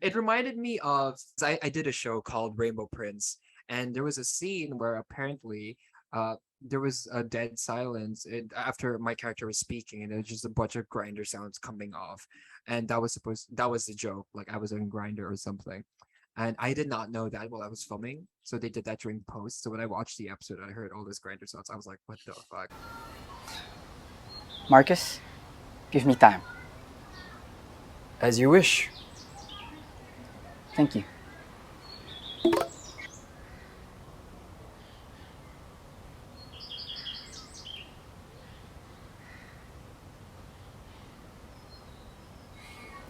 It reminded me of I did a show called Rainbow Prince, and there was a scene where apparently there was a dead silence after my character was speaking, and there was just a bunch of grinder sounds coming off, and that was the joke, like I was on grinder or something. And I did not know that while I was filming. So they did that during post. So when I watched the episode, I heard all this grinder sounds. I was like, what the fuck? Marcus, give me time. As you wish. Thank you.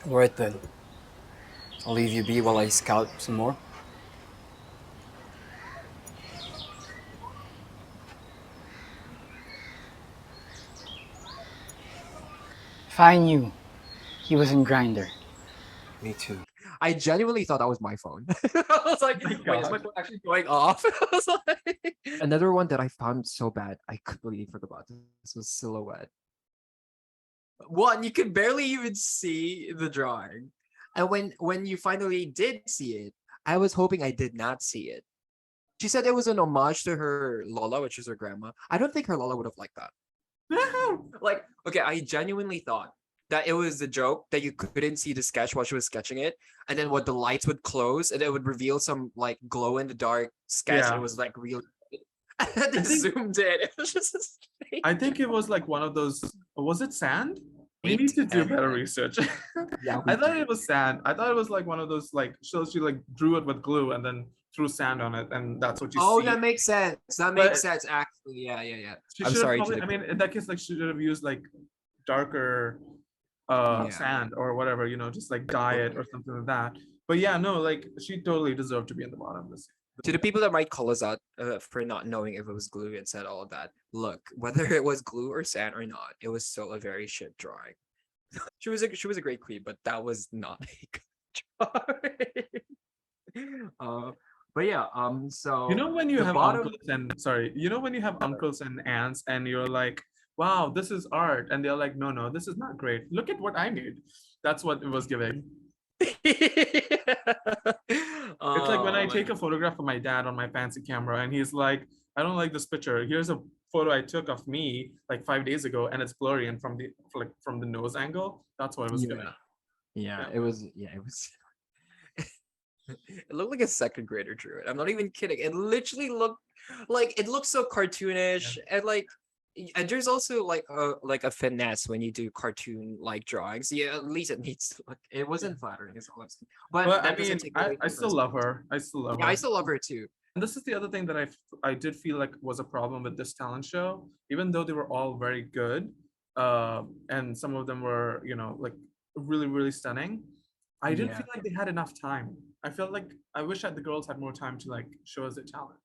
Alright then. I'll leave you be while I scout some more. If I knew he was in Grinder. Me too. I genuinely thought that was my phone. I was like, Oh my wait, is my God. phone actually going off? I was like... Another one that I found so bad, I completely forgot about this was Silhouette. One, you could barely even see the drawing. And when you finally did see it, I was hoping I did not see it. She said it was an homage to her Lola, which is her grandma. I don't think her Lola would have liked that. Like, okay, I genuinely thought that it was a joke that you couldn't see the sketch while she was sketching it, and then what the lights would close and it would reveal some like glow in the dark sketch. Yeah. It was like real. And then they I think zoomed in. It was just a I think it was like one of those. Was it sand? We Paint? need to do better research. Yeah, I thought it was sand. I thought it was like one of those like shows you like drew it with glue and then threw sand on it, and that's what you Oh, see. that makes sense. That But makes sense. Actually, yeah. she I'm should have sorry. probably. I mean, in that case, like she should have used like darker Yeah. sand or whatever, just like dye it or something like that. But yeah, no, like she totally deserved to be in the bottom. To the people that might call us out for not knowing if it was glue and said all of that, look, whether it was glue or sand or not, it was still a very shit drawing. She was a great queen, but that was not a good drawing. But yeah, so When you the have bottom, uncles and sorry, when you have uncles and aunts and you're like, wow, this is art, and they're like, no, this is not great. Look at what I made. That's what it was giving. It's like when I take a photograph of my dad on my fancy camera and he's like, I don't like this picture. Here's a photo I took of me like 5 days ago and it's blurry and from the nose angle. That's what it was giving. Yeah, it was. It looked like a second grader drew it. I'm not even kidding. It literally looked like it looked so cartoonish and there's also like a finesse when you do cartoon like drawings. Yeah, at least it needs to look. It wasn't flattering, is all I'm saying. But I that mean, doesn't take away I from still love her. I still love her. I still love her too. And this is the other thing that I did feel like was a problem with this talent show, even though they were all very good, and some of them were, like really, really stunning. I didn't feel like they had enough time. I felt like I wish that the girls had more time to like show us their talent.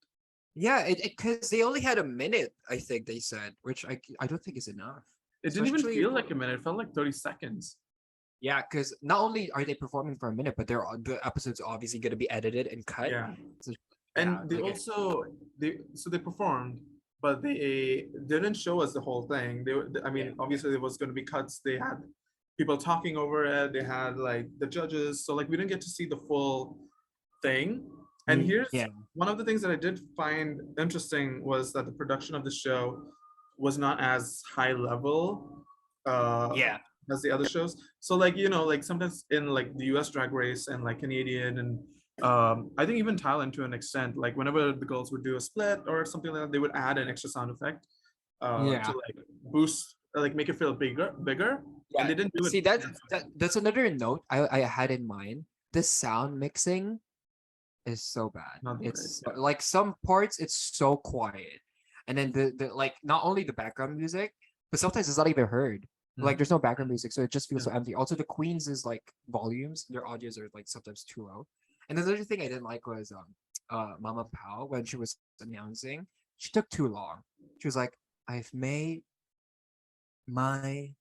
Yeah, because they only had a minute, I think they said, which I don't think is enough. It didn't even feel like a minute. It felt like 30 seconds. Yeah, because not only are they performing for a minute, but the episode's obviously going to be edited and cut. Yeah. So, And yeah, they like also they performed, but they didn't show us the whole thing. Obviously there was going to be cuts. They had people talking over it. They had like the judges, so like we didn't get to see the full thing. And here's one of the things that I did find interesting was that the production of the show was not as high level as the other shows. So like, like sometimes in like the US Drag Race and like Canadian and I think even Thailand to an extent, like whenever the girls would do a split or something like that, they would add an extra sound effect to like boost, like make it feel bigger. Yeah. And they didn't do it. See, that's another note I had in mind. The sound mixing is so bad. It's like some parts it's so quiet, and then the like not only the background music, but sometimes it's not even heard. Like there's no background music, so it just feels so empty. Also, the queens is like volumes, their audios are like sometimes too low. And the other thing I didn't like was Mama Pao when she was announcing, she took too long. She was like, I've made my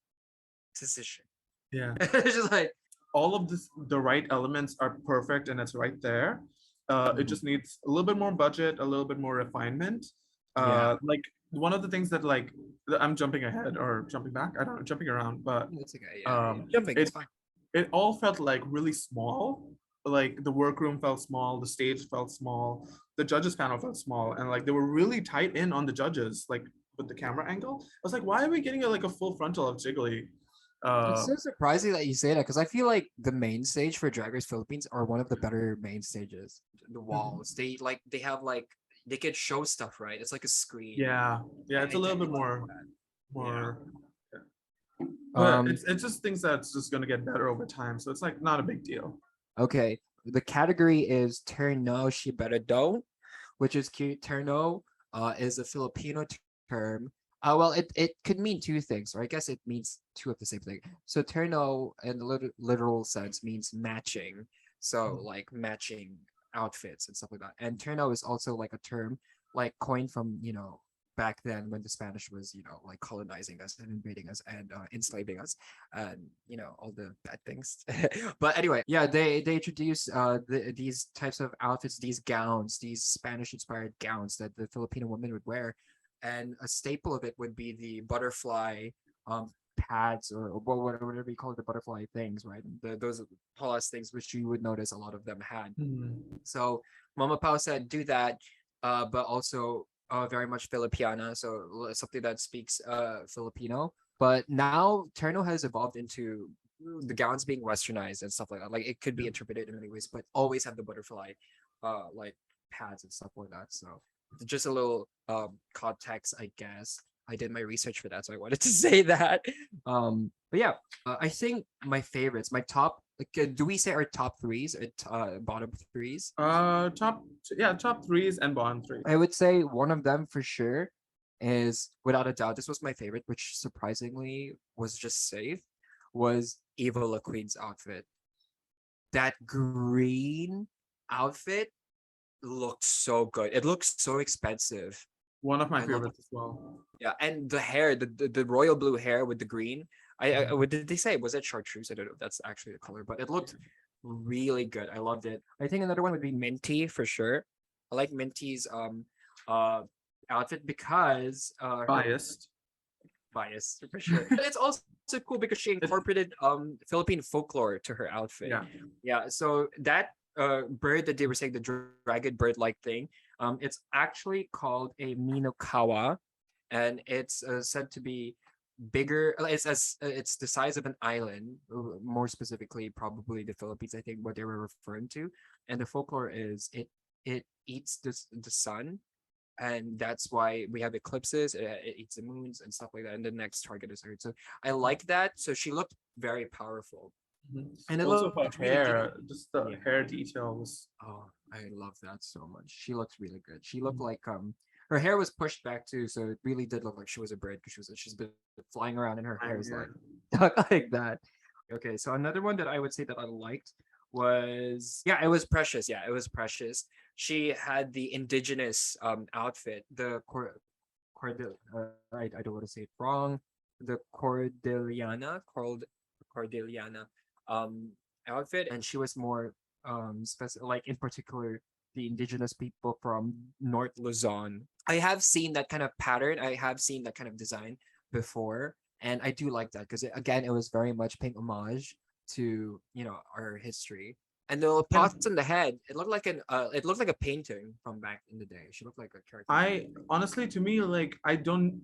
decision. Yeah. It's just like all of the right elements are perfect and it's right there. It just needs a little bit more budget, a little bit more refinement. Like one of the things that like I'm jumping ahead or jumping back, I don't know, jumping around, but it's okay. Jumping, it's fine. It all felt like really small. Like the workroom felt small, the stage felt small, the judges panel felt small, and like they were really tight in on the judges, like with the camera angle. I was like, why are we getting like a full frontal of Jiggly? It's so surprising that you say that because I feel like the main stage for Drag Race Philippines are one of the better main stages. The walls, they have like they could show stuff, right? It's like a screen. Yeah, it's a little bit more. But it's just things that's just gonna get better over time, so it's like not a big deal. Okay, the category is Terno Shibera, which is cute. Terno is a Filipino term. Well, it could mean two things, or I guess it means two of the same thing. So terno in the literal sense means matching. So like matching outfits and stuff like that. And terno is also like a term like coined from, back then when the Spanish was, like colonizing us and invading us and enslaving us and, all the bad things. But anyway, yeah, they introduced these types of outfits, these gowns, these Spanish inspired gowns that the Filipino women would wear. And a staple of it would be the butterfly pads or whatever you call it, the butterfly things, right? Those tall ass things, which you would notice a lot of them had. So Mama Pao said do that, but also very much Filipina, so something that speaks Filipino. But now Terno has evolved into the gowns being westernized and stuff like that. Like it could be Yeah. interpreted in many ways, but always have the butterfly like pads and stuff like that. So just a little context, I guess. I did my research for that, so I wanted to say that. But yeah, I think my favorites, my top. Like, do we say our top threes or bottom threes? Top threes and bottom three. I would say one of them for sure is without a doubt. This was my favorite, which surprisingly was just safe. Was Eva La Queen's outfit. That green outfit looked so good. It looks so expensive. One of my I love favorites as well. Yeah, and the hair, the royal blue hair with the green. What did they say? Was it chartreuse? I don't know if that's actually the color, but it looked really good. I loved it. I think another one would be Minty for sure. I like Minty's uh outfit because her Biased. bias for sure. But it's also cool because she incorporated Philippine folklore to her outfit. Yeah. Yeah, so that bird that they were saying, the dragon bird like thing, it's actually called a Minokawa, and it's said to be bigger. It's the size of an island, more specifically probably the Philippines, I think what they were referring to. And the folklore is it eats the sun, and that's why we have eclipses. It eats the moons and stuff like that, and the next target is Earth. So I like that. So she looked very powerful, and it Also her looked really hair, deep. just the hair detail was. Oh, I love that so much. She looked really good. She looked like her hair was pushed back too, so it really did look like she was a bird because she's been flying around and her hair is like stuck like that. Okay, so another one that I would say that I liked was, yeah, it was Precious. Yeah, it was Precious. She had the indigenous outfit, the I don't want to say it wrong, the Cordeliana outfit, and she was more like in particular the indigenous people from North Luzon. I have seen that kind of pattern. I have seen that kind of design before, and I do like that because again, it was very much paying homage to our history. And the pots in the head, it looked like a painting from back in the day. She looked like a character. I honestly, to me, like I don't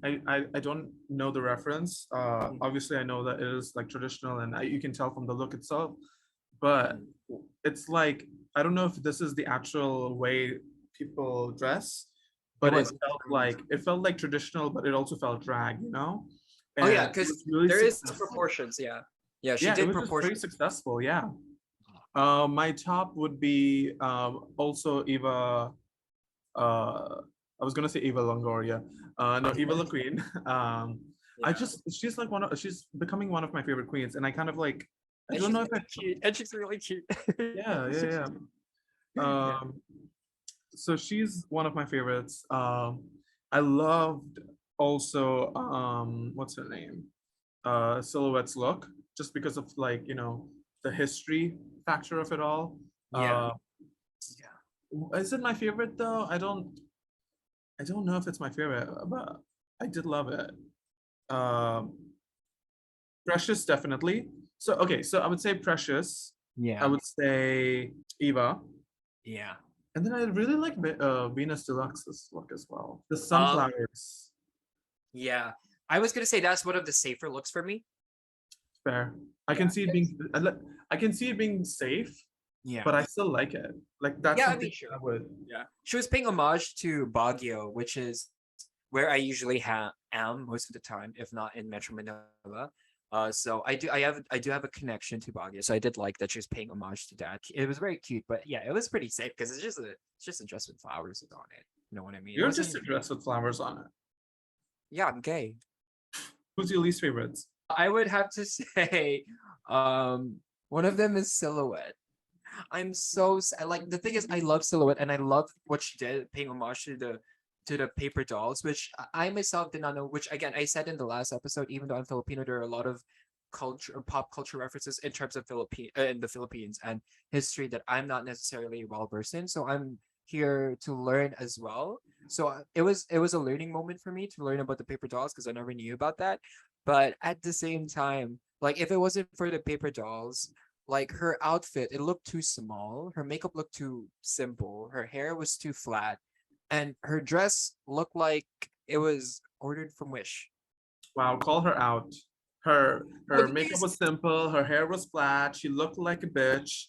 know the reference. Obviously I know that it is like traditional, and you can tell from the look itself, but it's like I don't know if this is the actual way people dress, but it felt like traditional, but it also felt drag, Oh yeah, And it because was really there is successful. proportions. Yeah, she Yeah, it did was just very proportions. successful. Yeah. My top would be also Eva. I was gonna say Eva Longoria. No, Eva La Queen. She's becoming one of my favorite queens, and I kind of like. I don't know if cute, and she's really cute. yeah. So she's one of my favorites. I loved also what's her name? Silhouette's look, just because of like the history factor of it all. Yeah. Is it my favorite though? I don't know if it's my favorite, but I did love it. Precious, definitely. So I would say Precious. Yeah. I would say Eva. Yeah. And then I really like Venus Deluxe's look as well. The sunflowers. Yeah. I was gonna say that's one of the safer looks for me. Fair. I can see it being safe. Yeah. But I still like it. Like that's something sure. I would. Yeah. She was paying homage to Baguio, which is where I usually am most of the time, if not in Metro Manila. So I do have a connection to Baguio, so I did like that she was paying homage to that. It was very cute, but yeah, it was pretty safe because it's just a dress with flowers on it. You know what I mean? You're just a dress with flowers on it. Yeah, I'm gay. Who's your least favorites? I would have to say, one of them is Silhouette. I'm so like the thing is I love Silhouette and I love what she did, paying homage to the paper dolls, which I myself did not know. Which again, I said in the last episode, even though I'm Filipino, there are a lot of pop culture references in terms of in the Philippines and history that I'm not necessarily well versed in. So I'm here to learn as well. So it was a learning moment for me to learn about the paper dolls because I never knew about that. But at the same time, like if it wasn't for the paper dolls, like her outfit, it looked too small. Her makeup looked too simple. Her hair was too flat, and her dress looked like it was ordered from Wish. Wow, call her out. Her Well, her the thing makeup is, was simple, her hair was flat, she looked like a bitch.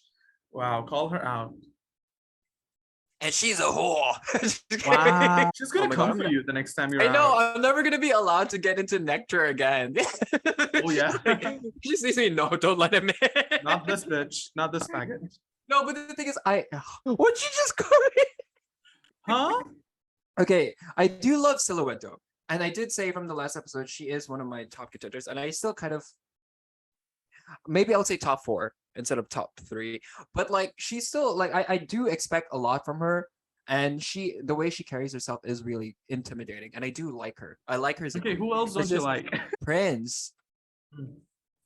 Wow, call her out. and she's a whore. Just kidding. Wow. She's Oh gonna my come god, for you the next time you're I know out. I'm never gonna be allowed to get into Nectar again. Oh yeah. She sees me. No, don't let him in. Not this bitch. Not this faggot. No, but the thing is, what'd you just call me? Huh? Okay, I do love Silhouetto, and I did say from the last episode she is one of my top contenders, and I still kind of maybe I would say top 4 instead of top 3, but like she's still like I do expect a lot from her, and the way she carries herself is really intimidating, and I do like her. I like her as a Okay, queen. who else It's don't you just like? Prince,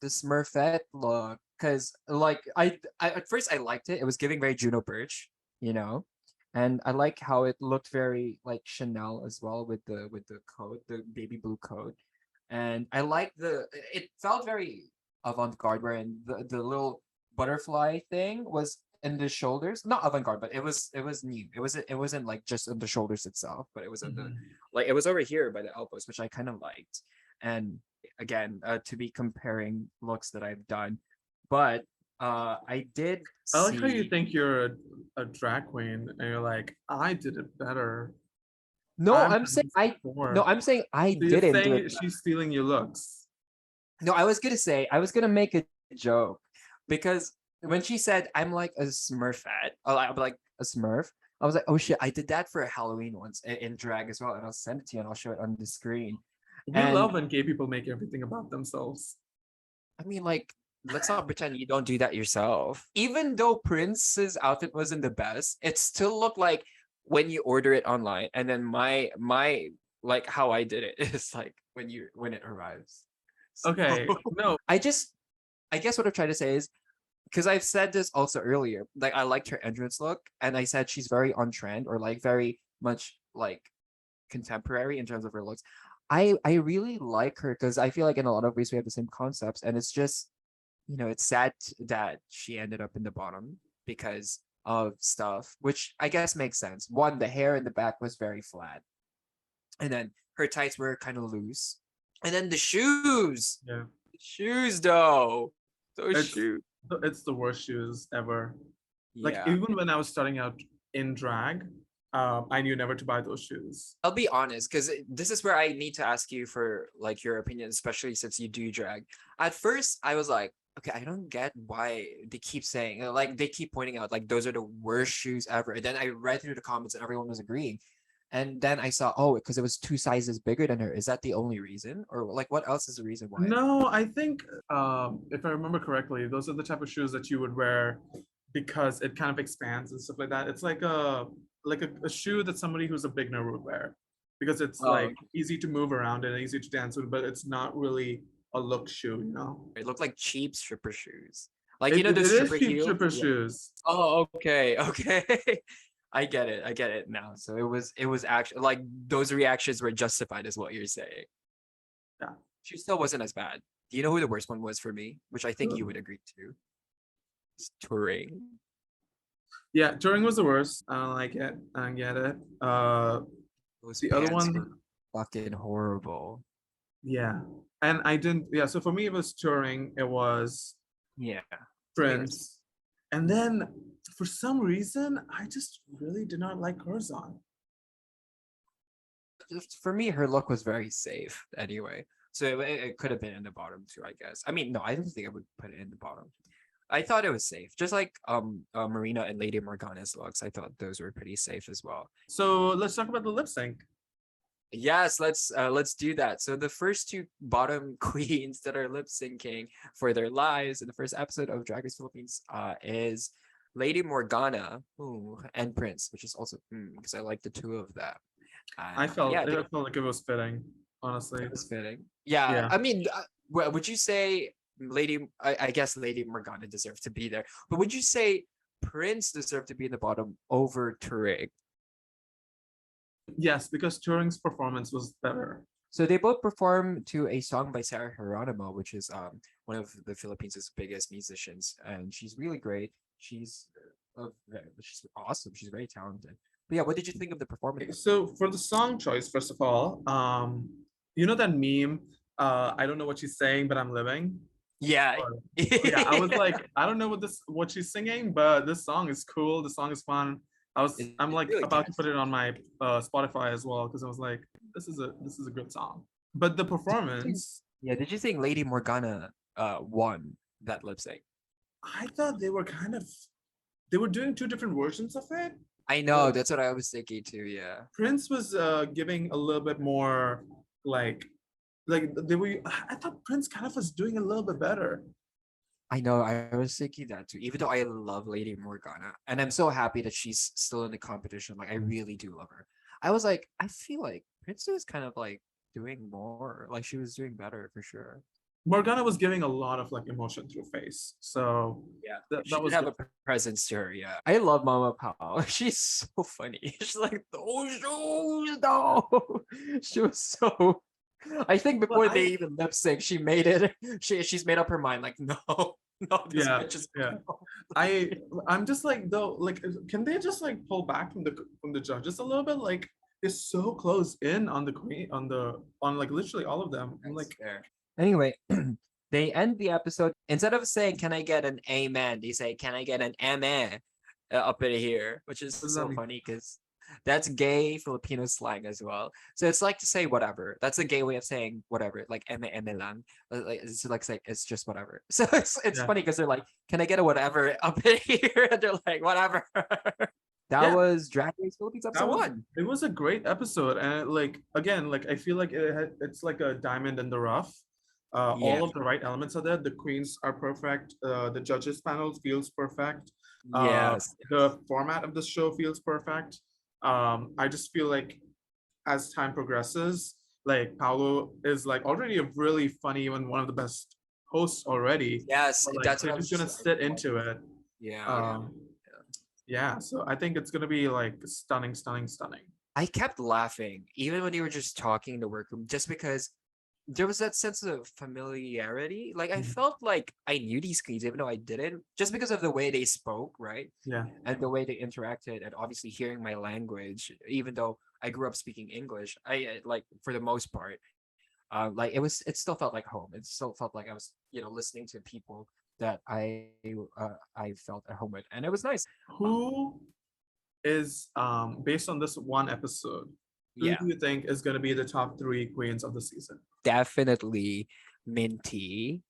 the Smurfette look, because like I at first I liked it. It was giving very Juno Birch, you know, and I like how it looked very like Chanel as well with the coat, the baby blue coat, and I like it felt very avant-garde, wherein the little butterfly thing was in the shoulders, not avant-garde, but it was new. It wasn't like just on the shoulders itself, but it was on the Mhm. like it was over here by the elbows, which I kind of liked. And again, to be comparing looks that I've done, but I did I like how you see. think you're a drag queen and you're like, I did it better. No, I'm I'm saying I. No, more. I'm saying I So you're didn't do it. saying she's stealing your looks. No, I was gonna make a joke because when she said I'm like a Smurfette, I'm like a Smurf. I was like, oh shit, I did that for a Halloween once in drag as well, and I'll send it to you and I'll show it on the screen. We And love when gay people make everything about themselves. I mean, like, let's not pretend you don't do that yourself. Even though Prince's outfit wasn't the best, it still looked like when you order it online. And then my like how I did it is like when it arrives. So Okay, no. I just I guess what I'm trying to say is because I've said this also earlier, like I liked her entrance look, and I said she's very on trend or like very much like contemporary in terms of her looks. I really like her because I feel like in a lot of ways we have the same concepts, and it's just it's sad that she ended up in the bottom because of stuff, which I guess makes sense. One, the hair in the back was very flat, and then her tights were kind of loose, and then the shoes, Yeah. shoes though, those It's shoes, it's the worst shoes ever. Like yeah. even when I was starting out in drag, I knew never to buy those shoes. I'll be honest, because this is where I need to ask you for like your opinion, especially since you do drag. At first, I was like, okay, I don't get why they keep saying like they keep pointing out like those are the worst shoes ever. And then I read through the comments and everyone was agreeing. And then I saw, oh, because it was 2 sizes bigger than her. Is that the only reason, or like what else is the reason why? No, I think if I remember correctly, those are the type of shoes that you would wear because it kind of expands and stuff like that. It's like a shoe that somebody who's a beginner would wear because it's Oh, like easy to move around and easy to dance with, but it's not really a look shoe, you know? it looked like cheap stripper shoes, like It the is stripper cheap heels. stripper Yeah. shoes. Oh, okay, okay. I get it. I get it now. So it was actually like those reactions were justified, is what you're saying. Yeah. She still wasn't as bad. Do you know who the worst one was for me? Which I think you would agree to. It's Touring. Yeah, touring was the worst. I don't like it. I don't get it. Those The other pants one, were fucking horrible. yeah. And I didn't, yeah, so for me it was touring, it was Yeah. Prince. And then for some reason, I just really did not like hers on. Just for me, her look was very safe anyway. So it could have been in the bottom too, I guess. I mean, no, I don't think I would put it in the bottom. I thought it was safe. Just like Marina and Lady Morgana's looks. I thought those were pretty safe as well. So let's talk about the lip sync. Yes, let's do that. So the first two bottom queens that are lip syncing for their lives in the first episode of Drag Race Philippines is Lady Morgana and Prince, which is also because I like the two of them. I felt Yeah, I felt like it was fitting, honestly. it was fitting. Yeah, Yeah. I mean, would you say I guess Lady Morgana deserved to be there, but would you say Prince deserved to be in the bottom over Turing? Yes, because Turing's performance was better. So they both perform to a song by Sarah Geronimo, which is one of the Philippines' biggest musicians, and she's really great. She's awesome. She's very talented. But yeah, what did you think of the performance? So for the song choice, first of all, you know that meme I don't know what she's saying, but I'm living. Yeah. Yeah, I was like, I don't know what she's singing, but this song is cool. The song is fun. I'm It's like really about to put catchy. it on my Spotify as well because I was like, this is a good song. But the performance, Yeah, did you think Lady Morgana won that lip sync? I thought they were doing two different versions of it. I know, that's what I was thinking too, yeah. Prince was giving a little bit more like they were. I thought Prince kind of was doing a little bit better. I know, I was thinking that too, even though I love Lady Morgana. And I'm so happy that she's still in the competition. Like, I really do love her. I was like, I feel like Prince was kind of like doing more. Like, she was doing better for sure. Morgana was giving a lot of like emotion through face, so Yeah, she that did was have good. a presence to her. Yeah, I love Mama Pao. She's so funny. She's like, those shoes, no. She was so. I think But before they even lip sync, she made it. She's made up her mind. Like, no, no, this yeah, bitch is. yeah. I'm just like though, like, can they just like pull back from the judges a little bit? Like, they're so close in on the queen on like literally all of them. I'm That's like, fair. Anyway, they end the episode instead of saying "Can I get an amen?" They say "Can I get an amen?" Up in here, which is what does that so mean? funny because that's gay Filipino slang as well. So it's like to say whatever. That's a gay way of saying whatever, like eme eme lang. Like it's like say it's just whatever. So it's Yeah, funny because they're like, "Can I get a whatever up in here?" And they're like, "Whatever." That yeah. was Drag Race Philippines That episode was one. it was a great episode, and like again, like I feel like it's like a diamond in the rough. Yeah. All of the right elements are there. The queens are perfect. The judges panel feels perfect. Yes. The format of the show feels perfect. I just feel like as time progresses, like Paolo is like already a really funny and one of the best hosts already. Yes. But like That's what they're I was just just gonna sit into it. yeah. Um, yeah, so I think it's gonna be like stunning, stunning, stunning. I kept laughing even when you were just talking in the workroom, just because there was that sense of familiarity. Like I Mhm. felt like I knew these queens, even though I didn't, just because of the way they spoke, right? Yeah. And the way they interacted, and obviously hearing my language, even though I grew up speaking English, like for the most part, like it still felt like home. It still felt like I was, listening to people that I felt at home with, and it was nice. Um, Who is based on this one episode, who yeah, do you think is gonna be the top three queens of the season? definitely Minty,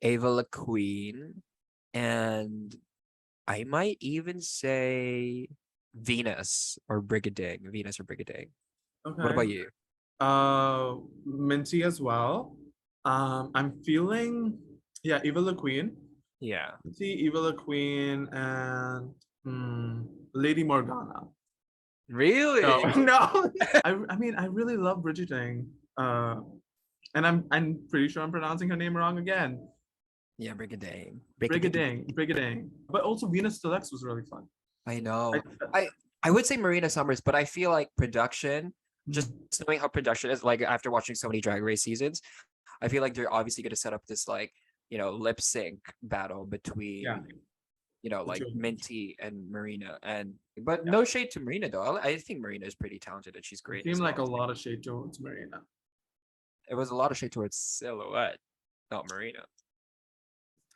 Ava La Queen, and I might even say Venus or Brigading. What Okay. about you? Minty as well. I'm feeling Eva La Queen. Yeah. Minty, Eva La Queen, and Lady Morgana. No, Really? no. I mean I really love Bridgerton. And I'm pretty sure I'm pronouncing her name wrong again. Yeah, Brigading. Brigading. Brigading. But also Venus Deluxe was really fun. I I, know. I would say Marina Summers, but I feel like production, just knowing how production is, like after watching so many Drag Race seasons, I feel like they're obviously going to set up this like, lip sync battle yeah, between, the two like of them. Minty and Marina. But Yeah. no shade to Marina though. I think Marina is pretty talented and she's It great seemed as like a well. lot of shade towards Marina. It was a lot of shade towards Silhouette, not Marina.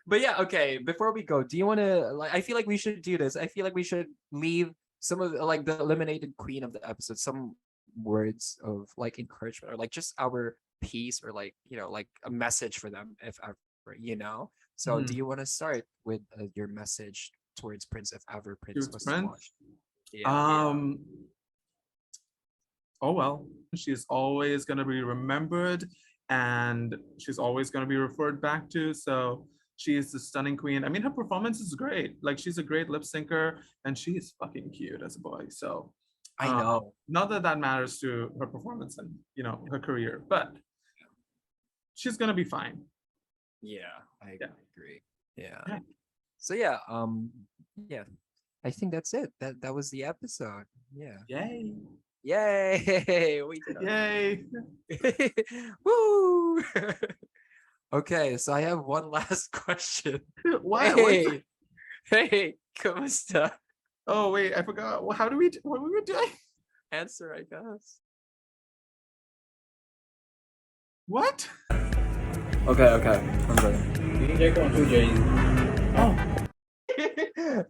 But yeah, okay. Before we go, do you want to like? I feel like we should do this. I feel like we should leave some of like the eliminated queen of the episode some words of like encouragement or like just our piece or like like a message for them if ever. So do Mhm. you want to start with your message towards Prince if ever Prince Cute was to friend. watch? Yeah. Um, oh well. She's always gonna be remembered and she's always gonna be referred back to. So she is the stunning queen. I mean, her performance is great. Like she's a great lip syncer and she is fucking cute as a boy. So I know. not that that matters to her performance and her career, but she's gonna be fine. Yeah, I Yeah. agree. Yeah. Yeah. So yeah, yeah. I think that's it. That was the episode. Yeah. Yay. Yay! We did Yay. it. Woo! Okay, so I have one last question. What? Hey, hey, Kamusta? Oh wait, I forgot. What were we doing? Answer, I guess. What? Okay. I'm ready. You can take one too, Jay.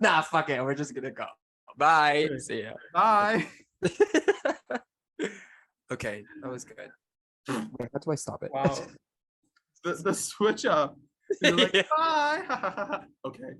Nah, fuck it. We're just gonna go. Bye. Okay. See ya. Bye. Okay, that was good. Wait, how do I stop it? Wow. The switch up. You're like, Yeah. bye. Okay.